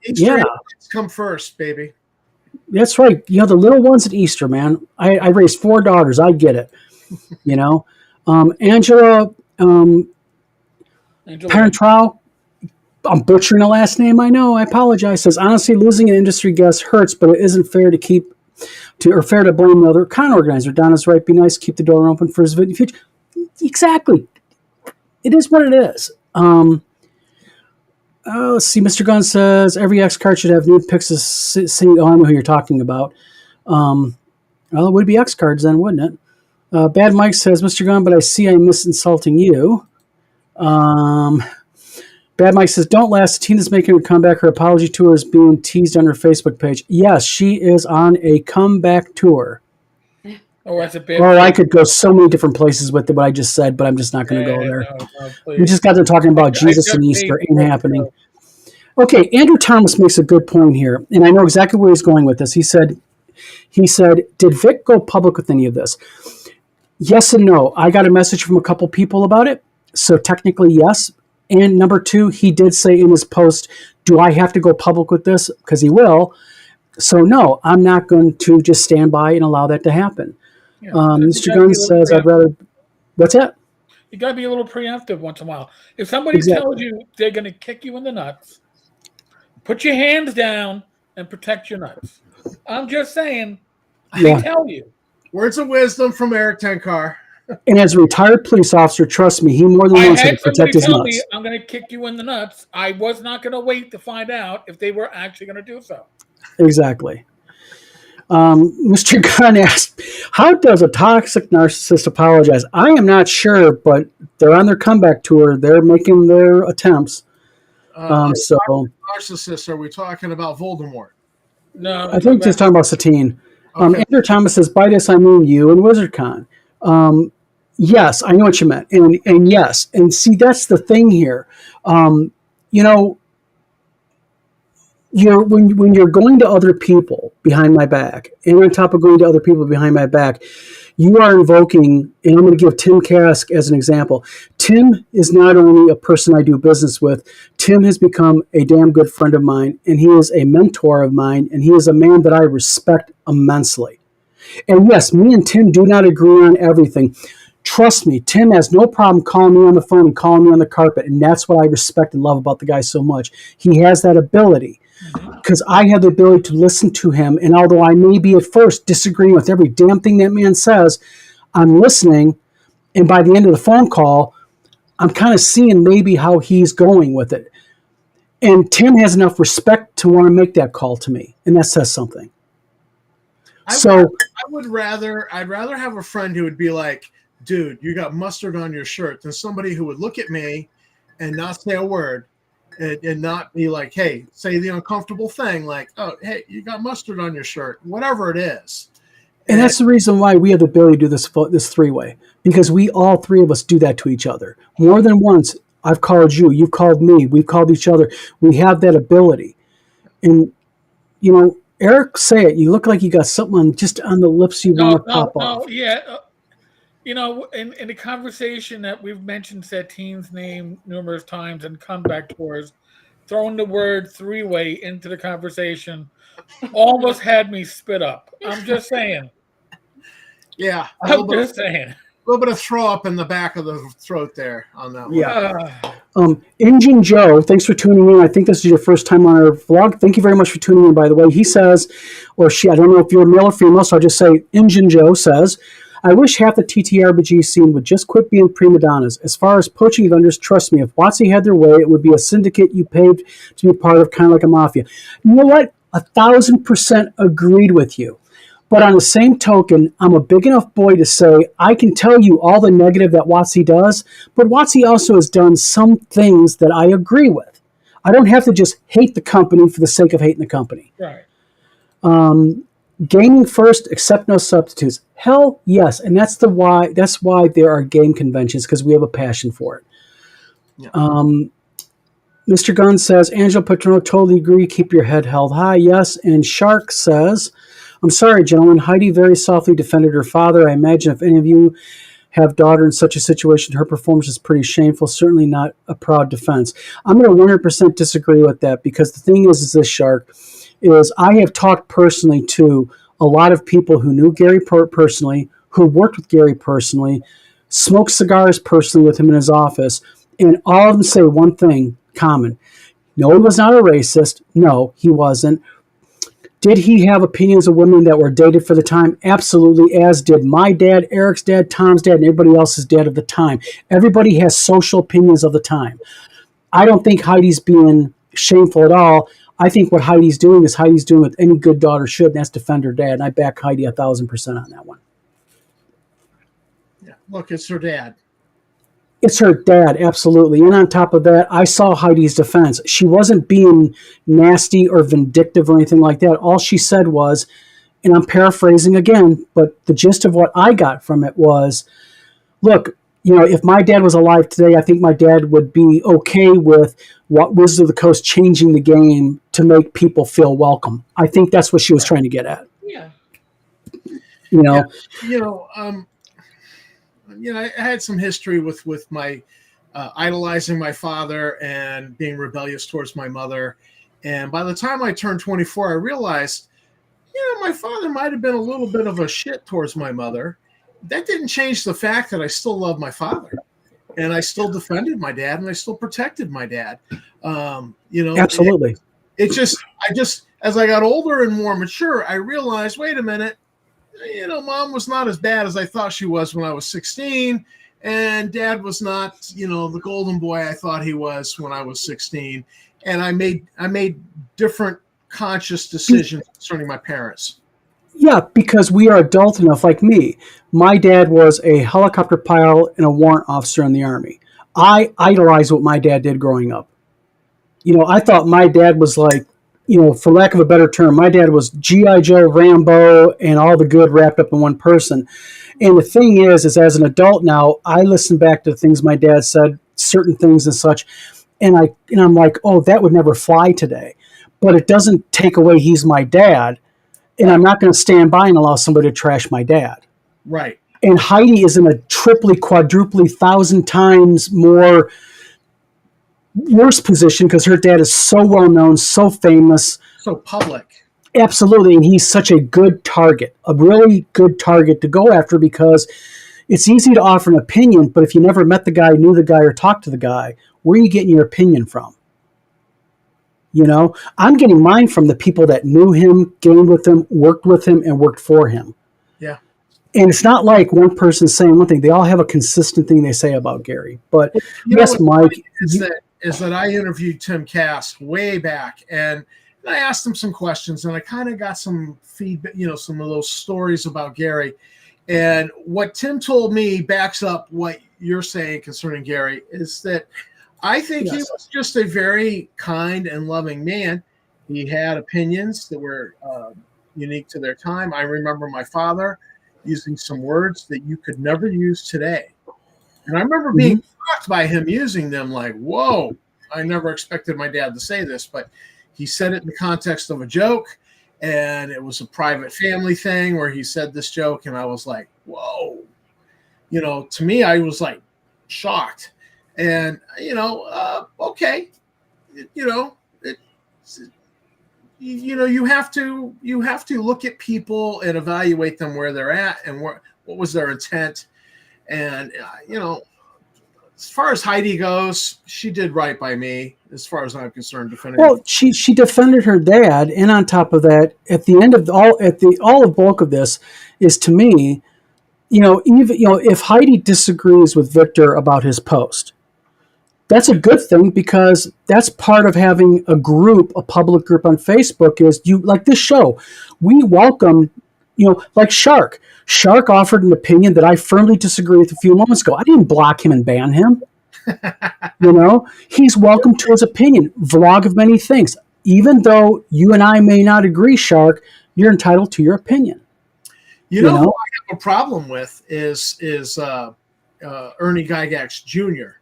Easter come first, baby. That's right. The little ones at Easter, man. I raised 4 daughters. I get it. Angela. Parent trial. I'm butchering the last name. I know. I apologize. Says honestly, losing an industry guest hurts, but it isn't fair to blame the other con organizer. Donna's right. Be nice. Keep the door open for his future. Exactly. It is what it is. Let's see. Mr. Gunn says every X card should have new picks. I know who you're talking about. Well, it would be X cards then, wouldn't it? Bad Mike says, Mr. Gunn, but I see I'm misinsulting you. Bad Mike says, don't last. Tina's making her comeback. Her apology tour is being teased on her Facebook page. Yes, she is on a comeback tour. Oh, that's a big. Well, I could go so many different places with what I just said, but I'm just not going to go there. No, we just got to talking about Jesus and Easter. Ain't happening. Okay, Andrew Thomas makes a good point here, and I know exactly where he's going with this. He said, did Vic go public with any of this? Yes and no. I got a message from a couple people about it. So technically, yes. And number 2, he did say in his post, do I have to go public with this? Because he will. So no, I'm not going to just stand by and allow that to happen. Yeah, Mr. Gunn says, I'd rather... What's that? You got to be a little preemptive once in a while. If somebody tells you they're going to kick you in the nuts, put your hands down and protect your nuts. I'm just saying, I tell you. Words of wisdom from Eric Tenkar. And as a retired police officer, trust me, he more than wants to protect his nuts. Me, I'm going to kick you in the nuts. I was not going to wait to find out if they were actually going to do so. Exactly. Mr. Gunn asked, how does a toxic narcissist apologize? I am not sure, but they're on their comeback tour. They're making their attempts. Narcissist, are we talking about Voldemort? No. I think just talking about Satine. Okay. Andrew Thomas says, by this I mean you and WizardCon. Yes, I know what you meant, and yes, and see that's the thing here. You know, when you're going to other people behind my back, and on top of going to other people behind my back, you are invoking. And I'm going to give Tim Kask as an example. Tim is not only a person I do business with. Tim has become a damn good friend of mine, and he is a mentor of mine, and he is a man that I respect immensely. And yes, me and Tim do not agree on everything. Trust me, Tim has no problem calling me on the phone and calling me on the carpet, and that's what I respect and love about the guy so much. He has that ability because I have the ability to listen to him, and although I may be at first disagreeing with every damn thing that man says, I'm listening, and by the end of the phone call, I'm kind of seeing maybe how he's going with it. And Tim has enough respect to want to make that call to me, and that says something. I'd rather have a friend who would be like, dude, you got mustard on your shirt, than somebody who would look at me and not say a word and not be like, hey, say the uncomfortable thing like, oh, hey, you got mustard on your shirt, whatever it is. And that's the reason why we have the ability to do this three-way, because we all three of us do that to each other. More than once, I've called you, you've called me, we've called each other. We have that ability. And, Eric, say it. You look like you got something just on the lips you want to pop off. Yeah. In the conversation that we've mentioned Sattine's name numerous times and come back towards, throwing the word three-way into the conversation almost had me spit up. I'm just saying. Yeah. I'm just saying. A little bit of throw up in the back of the throat there on that one. Yeah. Injun Joe, thanks for tuning in. I think this is your first time on our vlog. Thank you very much for tuning in, by the way. He says, or she, I don't know if you're male or female, so I'll just say Injun Joe says, I wish half the TTRPG scene would just quit being prima donnas. As far as poaching vendors, trust me, if WotC had their way, it would be a syndicate you paid to be part of, kind of like a mafia. You know what? 1,000% agreed with you. But on the same token, I'm a big enough boy to say I can tell you all the negative that WotC does, but WotC also has done some things that I agree with. I don't have to just hate the company for the sake of hating the company. Right. Gaming first, accept no substitutes. Hell yes, and that's why there are game conventions, because we have a passion for it. Yeah. Mr. Gunn says, Angelo Patrono, totally agree. Keep your head held high. Yes. And Shark says, I'm sorry, gentlemen. Heidi very softly defended her father. I imagine if any of you have daughter in such a situation, her performance is pretty shameful. Certainly not a proud defense. I'm going to 100% disagree with that, because the thing is this, Shark, is I have talked personally to a lot of people who knew Gary personally, who worked with Gary personally, smoked cigars personally with him in his office, and all of them say one thing common. No, he was not a racist. No, he wasn't. Did he have opinions of women that were dated for the time? Absolutely, as did my dad, Eric's dad, Tom's dad, and everybody else's dad of the time. Everybody has social opinions of the time. I don't think Heidi's being shameful at all. I think what Heidi's doing is Heidi's doing what any good daughter should, and that's defend her dad. And I back Heidi 1,000% on that one. Yeah. Look, it's her dad. It's her dad, absolutely. And on top of that, I saw Heidi's defense. She wasn't being nasty or vindictive or anything like that. All she said was, and I'm paraphrasing again, but the gist of what I got from it was, look, if my dad was alive today, I think my dad would be okay with Wizards of the Coast changing the game to make people feel welcome. I think that's what she was trying to get at. Yeah. I had some history with my idolizing my father and being rebellious towards my mother. And by the time I turned 24, I realized, my father might have been a little bit of a shit towards my mother. That didn't change the fact that I still love my father, and I still defended my dad, and I still protected my dad. Absolutely. It just as I got older and more mature, I realized, wait a minute, mom was not as bad as I thought she was when I was 16, and dad was not, the golden boy I thought he was when I was 16. And I made different conscious decisions concerning my parents. Yeah, because we are adult enough, like me. My dad was a helicopter pilot and a warrant officer in the Army. I idolized what my dad did growing up. I thought my dad was like, for lack of a better term, my dad was G.I. Joe, Rambo, and all the good wrapped up in one person. And the thing is as an adult now, I listen back to things my dad said, certain things and such, and I'm like, oh, that would never fly today. But it doesn't take away he's my dad, and I'm not going to stand by and allow somebody to trash my dad. Right. And Heidi is in a triply, quadruply, 1,000 times more worse position because her dad is so well known, so famous. So public. Absolutely. And he's such a good target, a really good target to go after because it's easy to offer an opinion, but if you never met the guy, knew the guy, or talked to the guy, where are you getting your opinion from? You know, I'm getting mine from the people that knew him, gamed with him, and worked for him. Yeah. And it's not like one person saying one thing. They all have a consistent thing they say about Gary. But yes, Mike. Is that I interviewed Tim Cass way back, and I asked him some questions, and I kind of got some feedback, some of those stories about Gary. And what Tim told me backs up what you're saying concerning Gary, is that I think he was just a very kind and loving man. He had opinions that were unique to their time. I remember my father using some words that you could never use today. And I remember being shocked by him using them, like, whoa, I never expected my dad to say this, but he said it in the context of a joke, and it was a private family thing where he said this joke, and I was like, whoa. To me, I was like shocked. And, okay, you have to look at people and evaluate them where they're at and what was their intent. And, as far as Heidi goes, she did right by me, as far as I'm concerned. Defending. Well, she defended her dad, and on top of that, at the end of all the bulk of this is, to me, even if Heidi disagrees with Victor about his post, that's a good thing because that's part of having a public group on Facebook. Is you like this show, we welcome. Like Shark. Shark offered an opinion that I firmly disagree with a few moments ago. I didn't block him and ban him. He's welcome to his opinion. Vlog of many things. Even though you and I may not agree, Shark, you're entitled to your opinion. Who I have a problem with is Ernie Gygax Jr.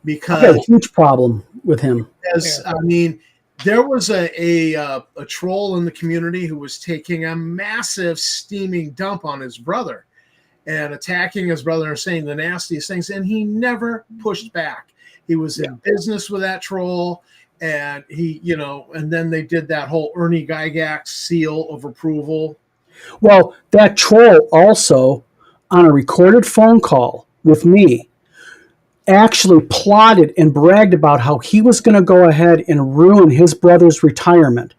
Because I have a huge problem with him. There was a troll in the community who was taking a massive steaming dump on his brother and attacking his brother and saying the nastiest things, and he never pushed back. He was in business with that troll, and and then they did that whole Ernie Gygax seal of approval. Well, that troll also, on a recorded phone call with me, actually plotted and bragged about how he was going to go ahead and ruin his brother's retirement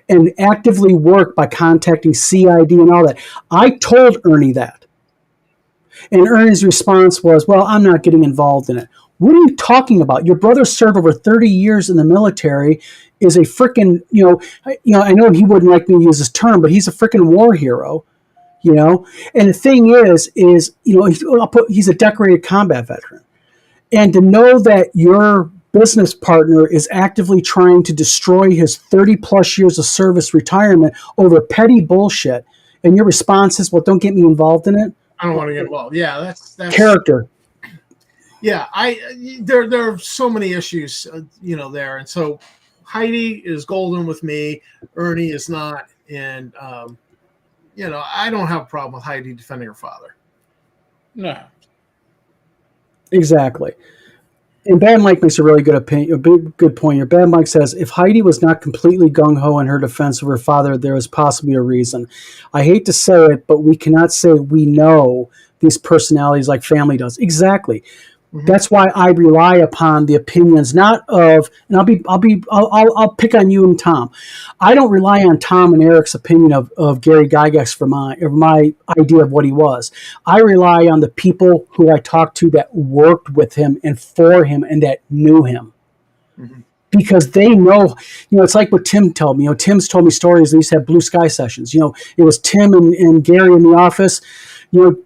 and actively work by contacting CID and all that. I told Ernie that. And Ernie's response was, well, I'm not getting involved in it. What are you talking about? Your brother served over 30 years in the military, is a freaking, I know he wouldn't like me to use this term, but he's a freaking war hero, And the thing is, he's a decorated combat veteran. And to know that your business partner is actively trying to destroy his 30-plus years of service retirement over petty bullshit, and your response is, well, don't get me involved in it. I don't want to get involved. Yeah, that's character. Yeah, there are so many issues, there. And so Heidi is golden with me. Ernie is not. And, I don't have a problem with Heidi defending her father. No. Exactly. And Bad Mike makes a really good point here. Bad Mike says, if Heidi was not completely gung-ho in her defense of her father, there is possibly a reason. I hate to say it, but we cannot say we know these personalities like family does. Exactly. Mm-hmm. That's why I rely upon the opinions, not of, and I'll pick on you and Tom. I don't rely on Tom and Eric's opinion of Gary Gygax for my idea of what he was. I rely on the people who I talked to that worked with him and for him and that knew him. Mm-hmm. Because they know, it's like what Tim told me. Tim's told me stories. They used to have blue sky sessions. It was Tim and Gary in the office,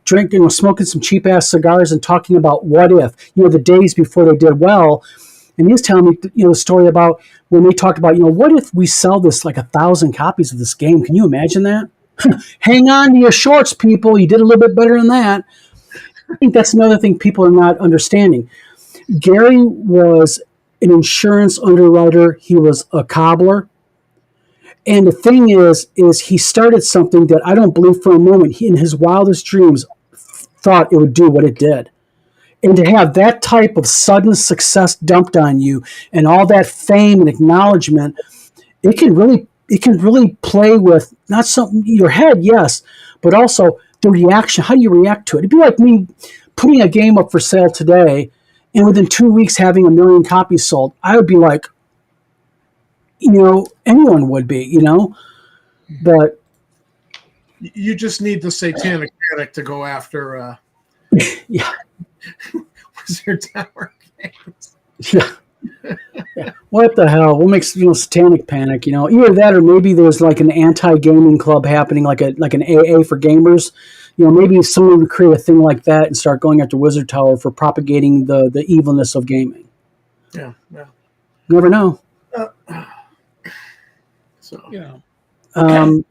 drinking, smoking some cheap ass cigars and talking about what if, the days before they did well. And he was telling me, the story about when they talked about, what if we sell this like 1,000 copies of this game? Can you imagine that? Hang on to your shorts, people. You did a little bit better than that. I think that's another thing people are not understanding. Gary was an insurance underwriter. He was a cobbler. And the thing is he started something that I don't believe for a moment he, in his wildest dreams, thought it would do what it did. And to have that type of sudden success dumped on you and all that fame and acknowledgement, it can really play with not something your head, yes, but also the reaction. How do you react to it? It'd be like me putting a game up for sale today and within 2 weeks having 1 million copies sold. I would be like, anyone would be, but You just need the satanic panic to go after yeah, Wizard Tower games. yeah. What the hell? What makes satanic panic? Either that or maybe there's like an anti-gaming club happening, like an AA for gamers. Maybe someone would create a thing like that and start going after Wizard Tower for propagating the evilness of gaming. Yeah, yeah. Never know. So And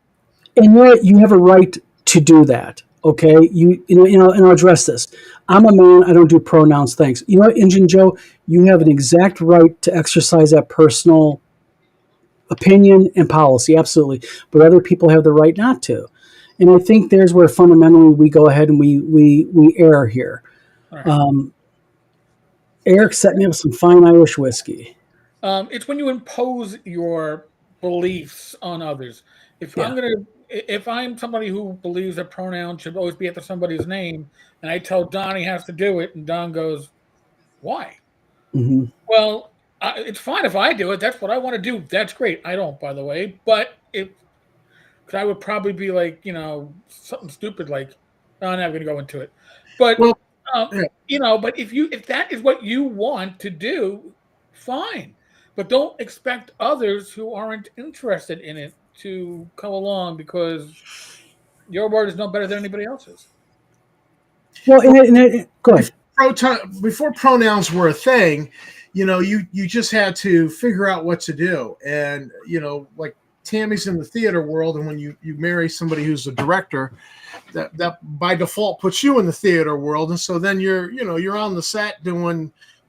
yet you have a right to do that. Okay, and I'll address this. I'm a man. I don't do pronouns. Thanks. You know what, Injun Joe? You have an exact right to exercise that personal opinion and policy, absolutely. But other people have the right not to. And I think there's where fundamentally we go ahead and we err here. Right. Eric set me up some fine Irish whiskey. It's when you impose your beliefs on others. If I'm somebody who believes that pronouns should always be after somebody's name, and I tell Don he has to do it, and Don goes, "Why?" Mm-hmm. Well, it's fine if I do it. That's what I want to do. That's great. I don't, by the way. But because I would probably be like, something stupid like, "No, I'm not going to go into it." But well, yeah. but if that is what you want to do, fine. But don't expect others who aren't interested in it to come along because your word is no better than anybody else's. Well, go ahead. Before pronouns were a thing, you just had to figure out what to do. And, like Tammy's in the theater world, and when you marry somebody who's a director, that by default puts you in the theater world. And so then you're on the set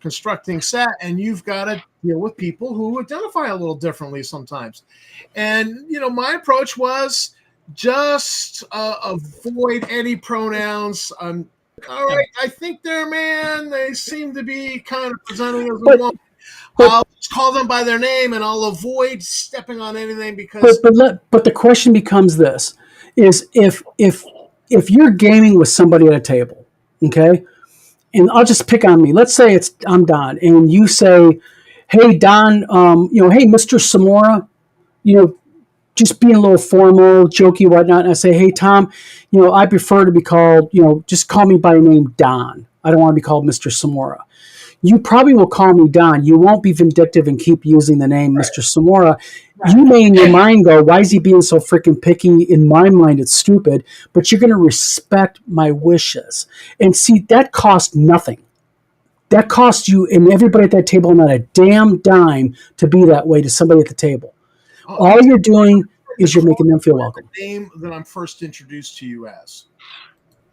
constructing set, and you've got to deal with people who identify a little differently sometimes. And, my approach was just avoid any pronouns. All right, I think they're a man. They seem to be kind of presenting as a woman. I'll just call them by their name, and I'll avoid stepping on anything because. But the question becomes this: is if you're gaming with somebody at a table, okay, and I'll just pick on me. Let's say I'm Don, and you say, "Hey Don, hey Mr. Samora, just being a little formal, jokey, whatnot." And I say, "Hey Tom, I prefer to be called, just call me by name Don. I don't want to be called Mr. Samora." You probably will call me Don. You won't be vindictive and keep using the name Mr. Samora. Right. You may in your mind go, "Why is he being so freaking picky?" In my mind, it's stupid, but you're going to respect my wishes. And see, that costs nothing. That costs you and everybody at that table not a damn dime to be that way to somebody at the table. All you're doing is you're making them feel welcome. The name that I'm first introduced to you as.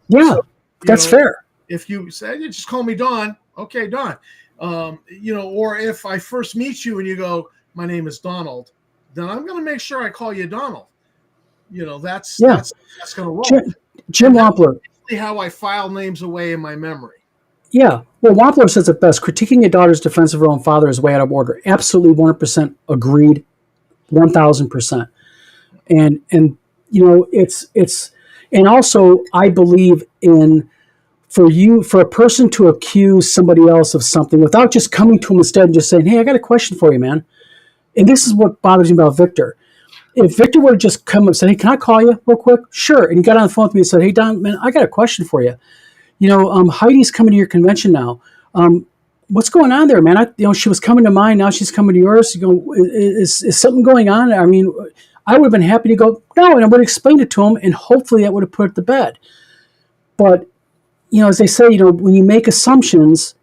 Yeah, so, that's fair. If you say, just call me Don, okay, Don. Or if I first meet you and you go, "My name is Donald," then I'm going to make sure I call you Donald. That's going to roll. Jim Wampler. That's how I file names away in my memory. Yeah. Well, Wampler says it best. Critiquing a daughter's defense of her own father is way out of order. Absolutely 100% agreed. 1,000%. And it's and also I believe in for a person to accuse somebody else of something without just coming to him instead and just saying, "Hey, I got a question for you, man." And this is what bothers me about Victor. If Victor would have just come up and said, "Hey, can I call you real quick?" Sure. And he got on the phone with me and said, "Hey, Don, man, I got a question for you. Heidi's coming to your convention now. What's going on there, man? She was coming to mine. Now she's coming to yours. Is something going on? I mean, I would have been happy to go, no, and I would have explained it to him, and hopefully that would have put it to bed. But, as they say, when you make assumptions,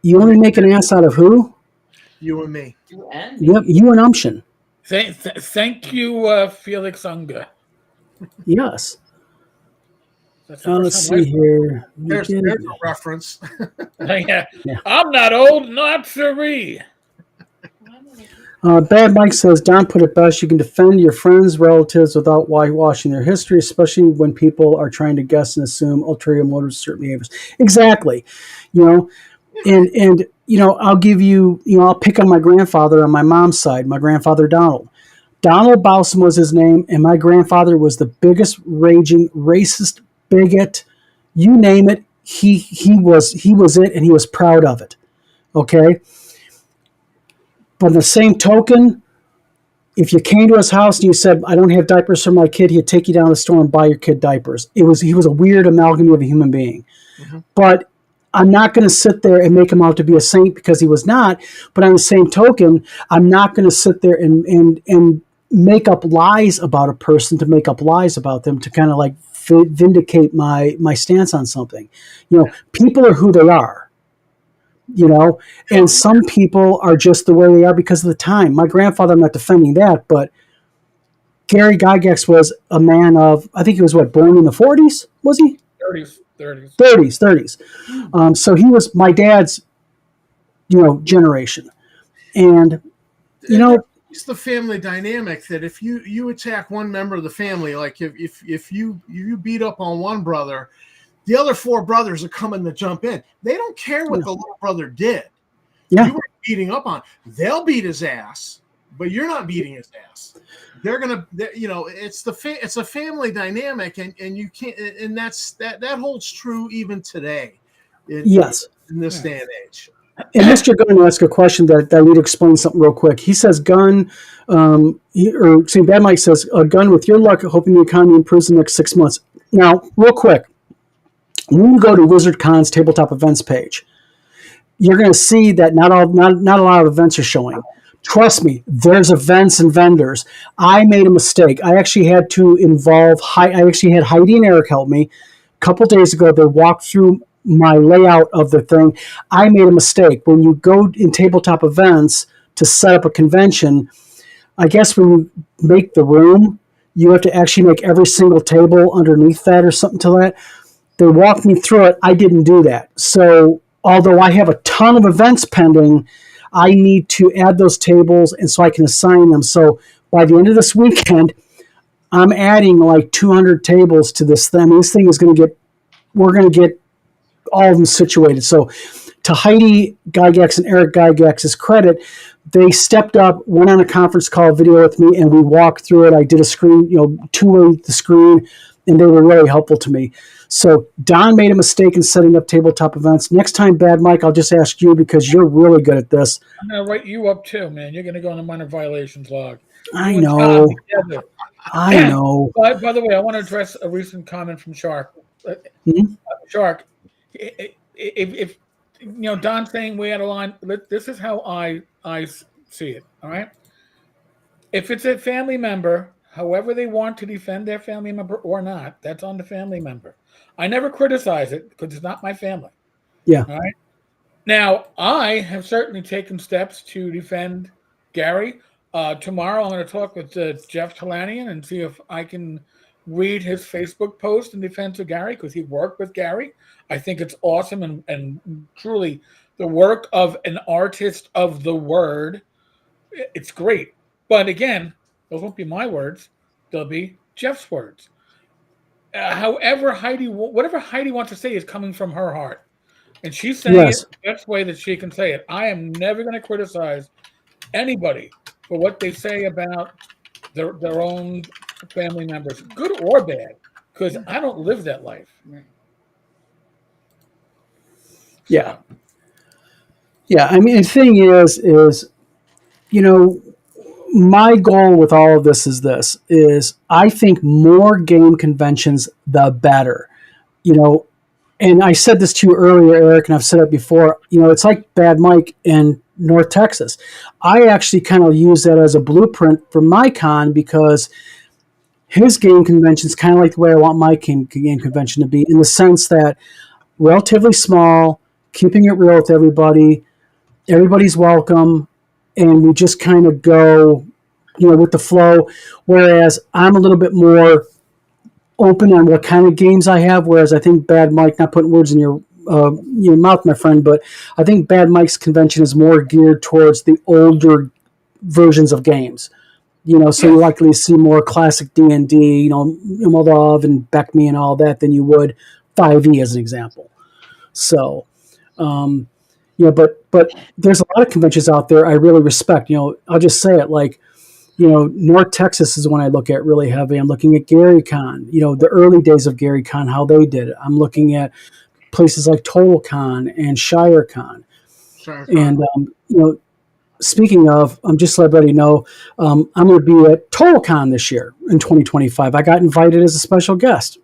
you only make an ass out of who? You and me. Yep, you and Umption. Thank you, Felix Unger. Yes. That's the first Let's time I see here. There's a reference. yeah. Yeah. I'm not old, not siree. Bad Mike says, Don put it best. You can defend your friends, relatives without whitewashing their history, especially when people are trying to guess and assume ulterior motives, certain behaviors. Exactly. You know, and I'll give you, I'll pick on my grandfather on my mom's side, my grandfather Donald. Donald Bowson was his name, and my grandfather was the biggest raging racist bigot. You name it, he was it, and he was proud of it. Okay, but on the same token, if you came to his house and you said, "I don't have diapers for my kid," he'd take you down to the store and buy your kid diapers. He was a weird amalgam of a human being, but I'm not going to sit there and make him out to be a saint because he was not. But on the same token, I'm not going to sit there and make up lies about a person to make up lies about them to kind of like vindicate my stance on something. People are who they are. And some people are just the way they are because of the time. My grandfather, I'm not defending that, but Gary Gygax was a man of, I think he was born in the 40s, was he? 30s. So he was my dad's, generation. And, It's the family dynamic that if you attack one member of the family, like if you beat up on one brother, the other four brothers are coming to jump in. They don't care what the little brother did. Yeah. You were beating up on. They'll beat his ass, but you're not beating his ass. They're gonna, it's a family dynamic, and you can't, and that holds true even today. Yes. In this day and age. And Mr. Gunn asked a question that I need to explain something real quick. He says, Gunn, Bad Mike says, Gunn, with your luck, hoping the economy improves in the next 6 months. Now, real quick, when you go to Wizard Con's tabletop events page, you're going to see that not a lot of events are showing. Trust me, there's events and vendors. I made a mistake. I actually had to I actually had Heidi and Eric help me. A couple days ago, they walked through my layout of the thing. I made a mistake. When you go in tabletop events to set up a convention, I guess when you make the room, you have to actually make every single table underneath that or something to that. They walked me through it. I didn't do that. So although I have a ton of events pending, I need to add those tables and so I can assign them. So by the end of this weekend, I'm adding like 200 tables to this thing. This thing is we're going to get all of them situated. So to Heidi Gygax and Eric Gygax's credit, they stepped up, went on a conference call video with me, and we walked through it. I did a screen, two-way the screen, and they were really helpful to me. So Don made a mistake in setting up tabletop events. Next time, Bad Mike, I'll just ask you because you're really good at this. I'm going to write you up too, man. You're going to go on the minor violations log. I know. I know. By the way, I want to address a recent comment from Shark. Shark, if Don's saying we had a line, this is how I see it. All right. If it's a family member, however they want to defend their family member or not, that's on the family member. I never criticize it because it's not my family. Yeah. All right. Now, I have certainly taken steps to defend Gary. Tomorrow, I'm going to talk with Jeff Talanian and see if I can read his Facebook post in defense of Gary because he worked with Gary. I think it's awesome and truly the work of an artist of the word. It's great. But again, those won't be my words. They'll be Jeff's words. However, whatever Heidi wants to say is coming from her heart. And she's saying it the best way that she can say it. I am never going to criticize anybody for what they say about their own family members, good or bad, because I don't live that life. Yeah. Yeah. I mean, the thing is, my goal with all of this is I think more game conventions, the better, and I said this to you earlier, Eric, and I've said it before, it's like Bad Mike in North Texas. I actually kind of use that as a blueprint for my con because his game convention is kind of like the way I want my game convention to be, in the sense that relatively small, keeping it real with everybody, everybody's welcome, and we just kind of go, with the flow. Whereas I'm a little bit more open on what kind of games I have. Whereas I think Bad Mike, not putting words in your mouth, my friend, but I think Bad Mike's convention is more geared towards the older versions of games. So you likely see more classic D&D, Imodov and Beckme and all that than you would 5e as an example. So, but there's a lot of conventions out there I really respect. I'll just say it, like, North Texas is one I look at really heavy. I'm looking at GaryCon, the early days of GaryCon, how they did it. I'm looking at places like TotalCon and ShireCon. And, speaking of, just to let everybody know, I'm going to be at TotalCon this year in 2025. I got invited as a special guest.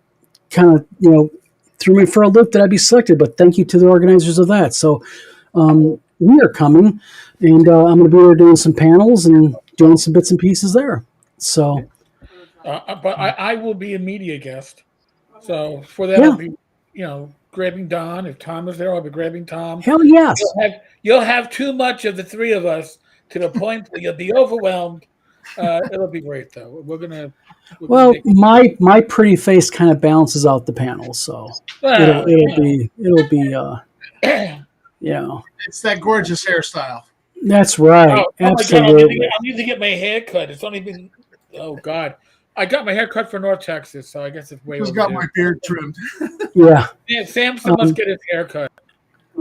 Kind of, threw me for a loop that I'd be selected, but thank you to the organizers of that. So we are coming, and I'm going to be there doing some panels and doing some bits and pieces there. So, but I will be a media guest. So for that, I'll be, grabbing Don. If Tom is there, I'll be grabbing Tom. Hell yes. You'll have too much of the three of us to the point that you'll be overwhelmed. It'll be great, though. Well, my pretty face kind of balances out the panel, so it'll be It's that gorgeous hairstyle. That's right. Absolutely. I need to get my hair cut. It's only been, oh God, I got my hair cut for North Texas, so I guess it's way. Who's got my beard trimmed? Yeah. Samson must get his hair cut.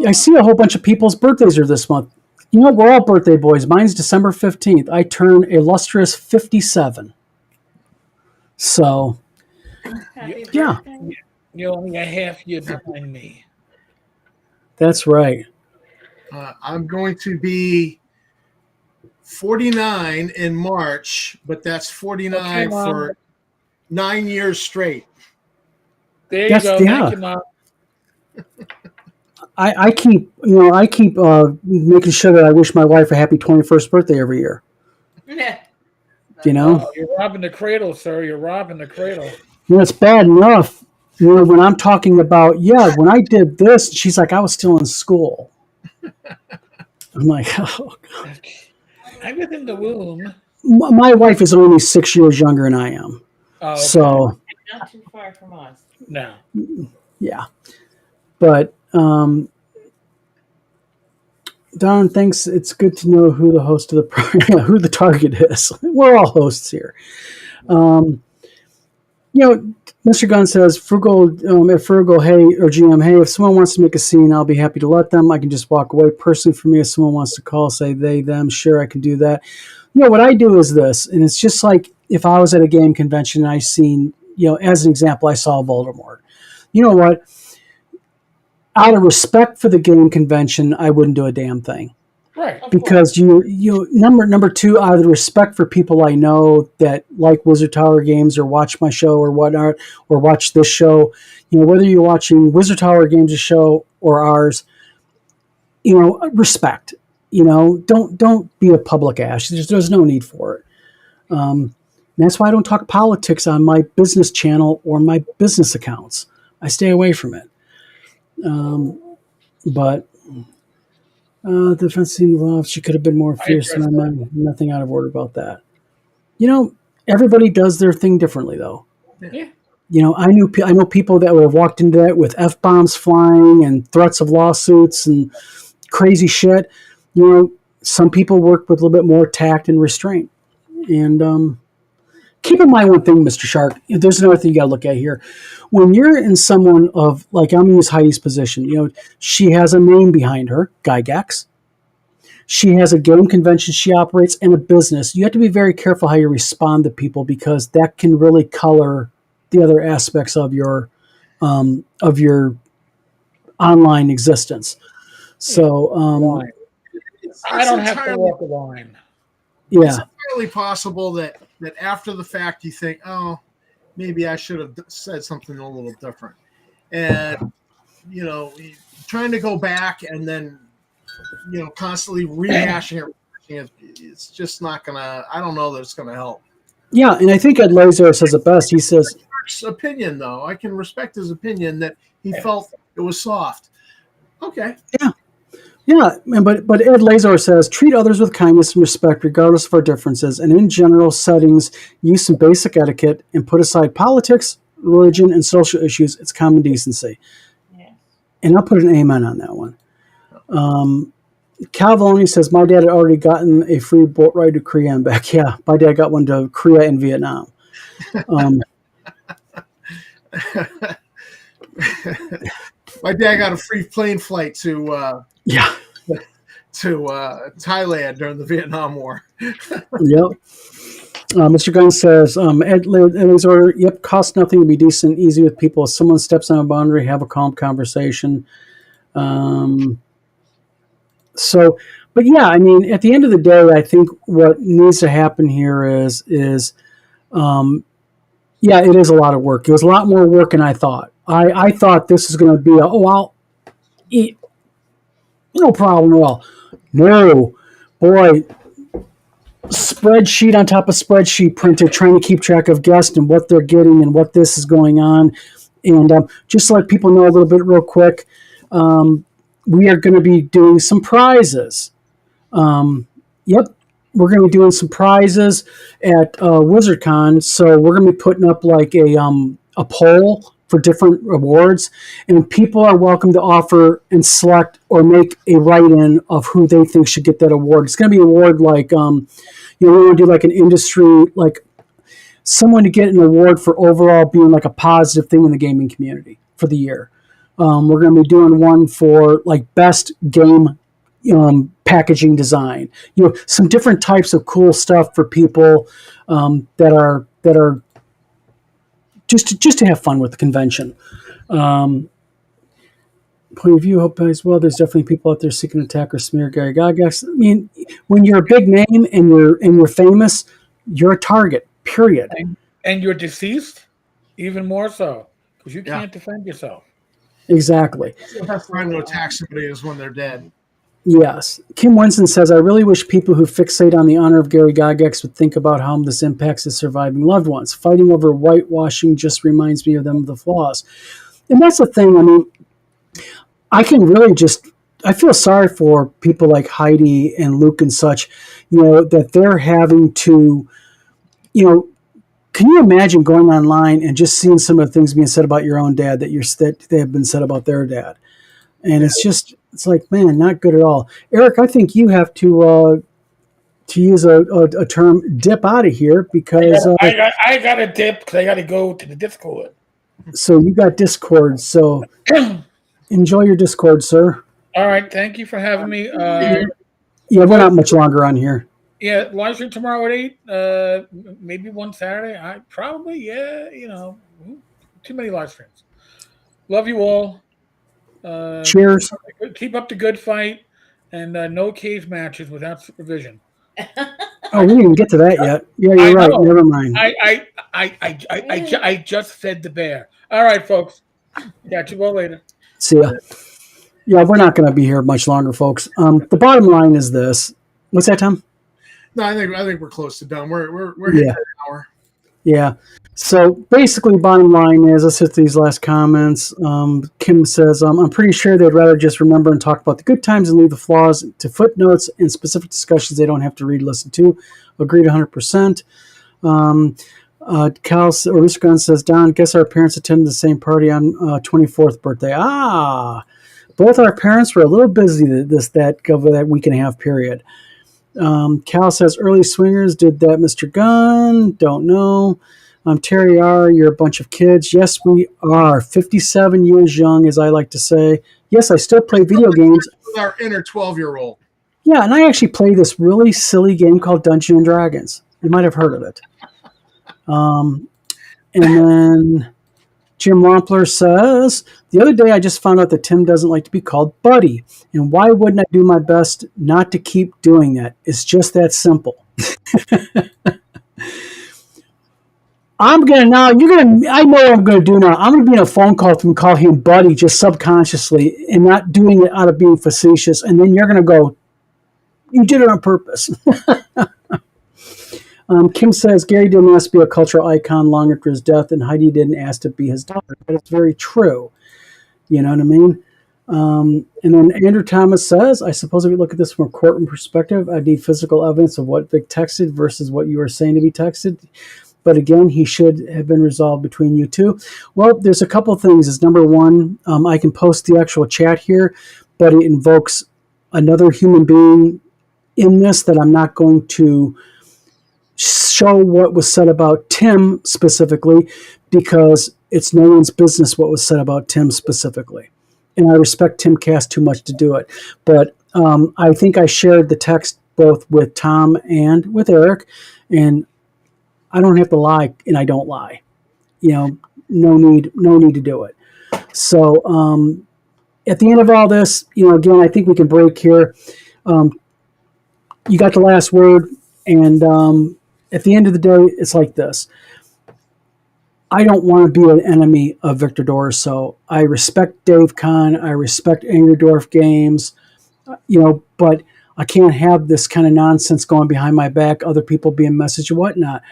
I see a whole bunch of people's birthdays are this month. We're all birthday boys. Mine's December 15th. I turn illustrious 57. So, yeah. You're only a half year behind me. That's right. I'm going to be 49 in March, but that's 49 for 9 years straight. There you go. Yeah. Thank you, Mom. I keep making sure that I wish my wife a happy 21st birthday every year. Yeah. Oh, you're robbing the cradle, sir. You're robbing the cradle. It's bad enough. When I'm talking about, when I did this, she's like, I was still in school. I'm like, oh God. I was in the womb. My wife is only 6 years younger than I am. Oh, okay. So not too far from us. No. Yeah. But Don thinks it's good to know who the host of the who the target is. We're all hosts here. Mr. Gunn says, Frugal, at Frugal, hey, or GM, hey, if someone wants to make a scene, I'll be happy to let them. I can just walk away. Personally, for me, if someone wants to call, say they, them, sure, I can do that. What I do is this, and it's just like if I was at a game convention and I seen, as an example, I saw Voldemort. You know what? Out of respect for the game convention, I wouldn't do a damn thing. Right. Because number two, out of the respect for people I know that like Wizard Tower games or watch my show or whatnot, or watch this show, whether you're watching Wizard Tower games show or ours, respect. Don't be a public ass. There's no need for it. That's why I don't talk politics on my business channel or my business accounts. I stay away from it. But the defense seemed lost. She could have been more fierce. Nothing out of order about that. Everybody does their thing differently, though. Yeah. I know people that would have walked into that with F-bombs flying and threats of lawsuits and crazy shit. Some people work with a little bit more tact and restraint. And keep in mind one thing, Mr. Shark. There's another thing you got to look at here. When you're in someone of, like, I'm in Heidi's position, she has a name behind her, Gygax. She has a game convention she operates and a business. You have to be very careful how you respond to people because that can really color the other aspects of your online existence. So I don't have to walk a line. Yeah. It's entirely possible that after the fact you think, oh, maybe I should have said something a little different. And, trying to go back and then, constantly rehashing it, it's just not going to, I don't know that it's going to help. Yeah, and I think Ed Lazar says it best. He says, opinion, though. I can respect his opinion that he felt it was soft. Okay. Yeah. Yeah, but Ed Lazar says, treat others with kindness and respect regardless of our differences, and in general settings, use some basic etiquette and put aside politics, religion, and social issues, it's common decency. Yeah. And I'll put an amen on that one. Calvoloni says, my dad had already gotten a free boat ride to Korea and back. Yeah, my dad got one to Korea and Vietnam. My dad got a free plane flight to Thailand during the Vietnam War. Yep. Mr. Gunn says, Ed's order, yep, costs nothing to be decent, easy with people. If someone steps on a boundary, have a calm conversation. But yeah, I mean, at the end of the day, I think what needs to happen here is it is a lot of work. It was a lot more work than I thought. I thought this was going to be I'll eat, no problem at all. No, boy, spreadsheet on top of spreadsheet printed, trying to keep track of guests and what they're getting and what this is going on. And just to let people know a little bit real quick, we are going to be doing some prizes. Yep, we're going to be doing some prizes at WizardCon. So we're going to be putting up like a poll for different awards, and people are welcome to offer and select or make a write-in of who they think should get that award. It's going to be an award like, we want to do like an industry, like someone to get an award for overall being like a positive thing in the gaming community for the year. We're going to be doing one for like best game packaging design. Some different types of cool stuff for people that are just to have fun with the convention. Point of view, hope as well. There's definitely people out there seeking to attack or smear Gary Gygax. I mean, when you're a big name and you're famous, you're a target. Period. And you're deceased, even more so, because you can't defend yourself. Exactly. The best time to attack somebody is when they're dead. Yes. Kim Winston says, I really wish people who fixate on the honor of Gary Gygax would think about how this impacts his surviving loved ones. Fighting over whitewashing just reminds me of them of the flaws. And that's the thing. I mean, I feel sorry for people like Heidi and Luke and such, that they're having to, can you imagine going online and just seeing some of the things being said about your own dad that they have been said about their dad? And it's like, man, not good at all. Eric, I think you have to use a term, dip out of here, because I got to dip because I got to go to the Discord. So you got Discord. So enjoy your Discord, sir. All right, thank you for having me. We're not much longer on here. Yeah, live stream tomorrow at 8. Maybe one Saturday. Too many live streams. Love you all. Cheers. Keep up the good fight, and no cage matches without supervision. Oh, we didn't even get to that yet. Yeah, you're right. Never mind. I just fed the bear. All right, folks. Catch you all later. See ya. Yeah, we're not going to be here much longer, folks. The bottom line is this. What's that, Tom? No, I think we're close to done. We're hitting an hour. Yeah. So basically, bottom line is, let's hit these last comments. Kim says, I'm pretty sure they'd rather just remember and talk about the good times and leave the flaws to footnotes and specific discussions they don't have to read, listen to. Agreed 100%. Cal or Mr. Gunn says, Don, guess our parents attended the same party on 24th birthday. Both our parents were a little busy over that week and a half period. Cal says, early swingers did that, Mr. Gunn. Don't know. Terry R., you're a bunch of kids. Yes, we are. 57 years young, as I like to say. Yes, I still play video games. With our inner 12-year-old. Yeah, and I actually play this really silly game called Dungeons & Dragons. You might have heard of it. And then Jim Wampler says, the other day I just found out that Tim doesn't like to be called Buddy. And why wouldn't I do my best not to keep doing that? It's just that simple. I know what I'm going to do now. I'm going to be in a phone call to call him Buddy just subconsciously and not doing it out of being facetious. And then you're going to go, you did it on purpose. Kim says, Gary didn't ask to be a cultural icon long after his death, and Heidi didn't ask to be his daughter. That is very true. You know what I mean? And then Andrew Thomas says, I suppose if you look at this from a courtroom perspective, I need physical evidence of what Vic texted versus what you were saying to be texted. but again, he should have been resolved between you two. Well, there's a couple things. Is number one, I can post the actual chat here, but it invokes another human being in this that I'm not going to show what was said about Tim specifically, because it's no one's business what was said about Tim specifically. And I respect Tim Cass too much to do it. But I think I shared the text both with Tom and with Eric, and I don't have to lie, and I don't lie. No need to do it. So at the end of all this, again, I think we can break here. You got the last word, and at the end of the day, it's like this. I don't want to be an enemy of Victor Dorso. I respect Dave Kahn. I respect Angry Dwarf Games, but I can't have this kind of nonsense going behind my back, other people being messaged or whatnot.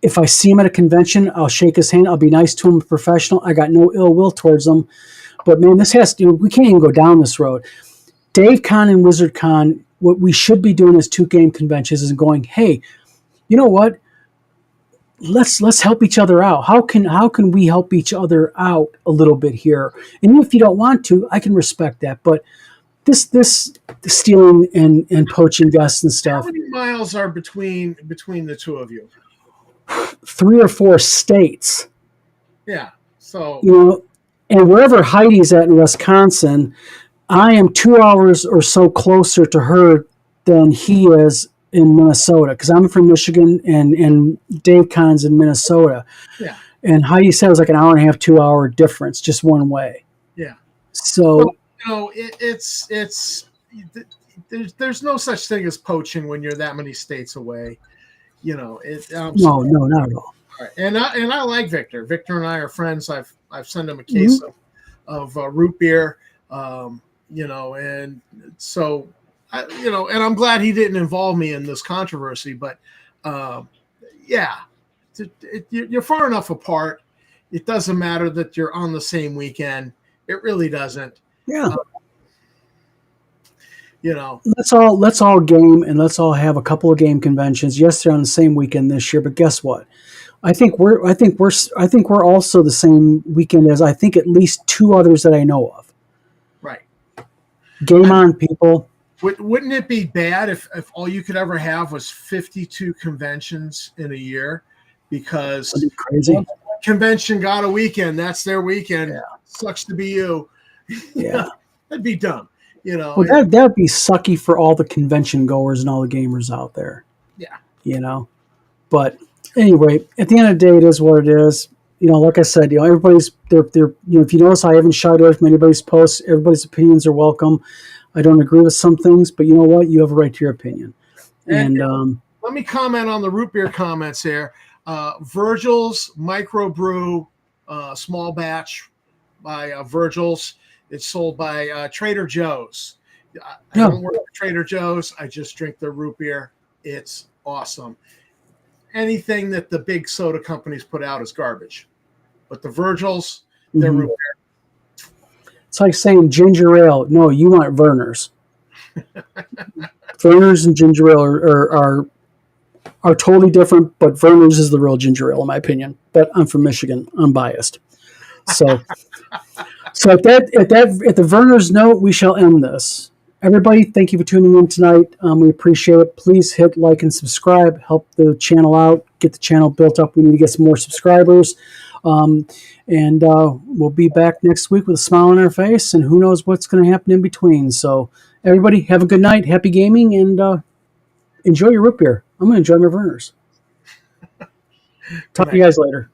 If I see him at a convention, I'll shake his hand. I'll be nice to him, professional. I got no ill will towards him. But man, we can't even go down this road. Dave Kahn and Wizard Con, what we should be doing as 2-game conventions is going, hey, you know what? Let's help each other out. How can we help each other out a little bit here? And if you don't want to, I can respect that. But this stealing and poaching guests and stuff. How many miles are between the two of you? 3 or 4 states. Yeah. So and wherever Heidi's at in Wisconsin, I am 2 hours or so closer to her than he is in Minnesota, because I'm from Michigan and Dave Kahn's in Minnesota. Yeah. And Heidi said it was like an hour and a half, 2 hour difference, just one way. Yeah. So there's no such thing as poaching when you're that many states away. No, not at all. Right. And I like Victor. Victor and I are friends. I've sent him a case of root beer. And so, and I'm glad he didn't involve me in this controversy. But you're far enough apart. It doesn't matter that you're on the same weekend. It really doesn't. Yeah. Let's all game, and let's all have a couple of game conventions. Yes, they're on the same weekend this year, but guess what? I think we're also the same weekend as I think at least 2 others that I know of. Right. Game on, people. Wouldn't it be bad if all you could ever have was 52 conventions in a year? Because that'd be crazy. One convention got a weekend. That's their weekend. Yeah. Sucks to be you. Yeah. That'd be dumb. Well, that'd be sucky for all the convention goers and all the gamers out there. Yeah. But anyway, at the end of the day, it is what it is. Like I said, everybody's they're if you notice, I haven't shied away from anybody's posts. Everybody's opinions are welcome. I don't agree with some things, but you know what? You have a right to your opinion. And let me comment on the root beer comments here. Virgil's microbrew small batch by Virgil's. It's sold by Trader Joe's. I don't work at Trader Joe's. I just drink their root beer. It's awesome. Anything that the big soda companies put out is garbage. But the Virgil's, their root beer. It's like saying ginger ale. No, you want Verner's. Verner's and ginger ale are totally different, but Verner's is the real ginger ale, in my opinion. But I'm from Michigan. I'm biased. So at the Verner's note, we shall end this. Everybody, thank you for tuning in tonight. We appreciate it. Please hit like and subscribe. Help the channel out. Get the channel built up. We need to get some more subscribers. And we'll be back next week with a smile on our face, and who knows what's going to happen in between. So everybody, have a good night. Happy gaming, and enjoy your root beer. I'm going to enjoy my Verner's. Talk to you guys later.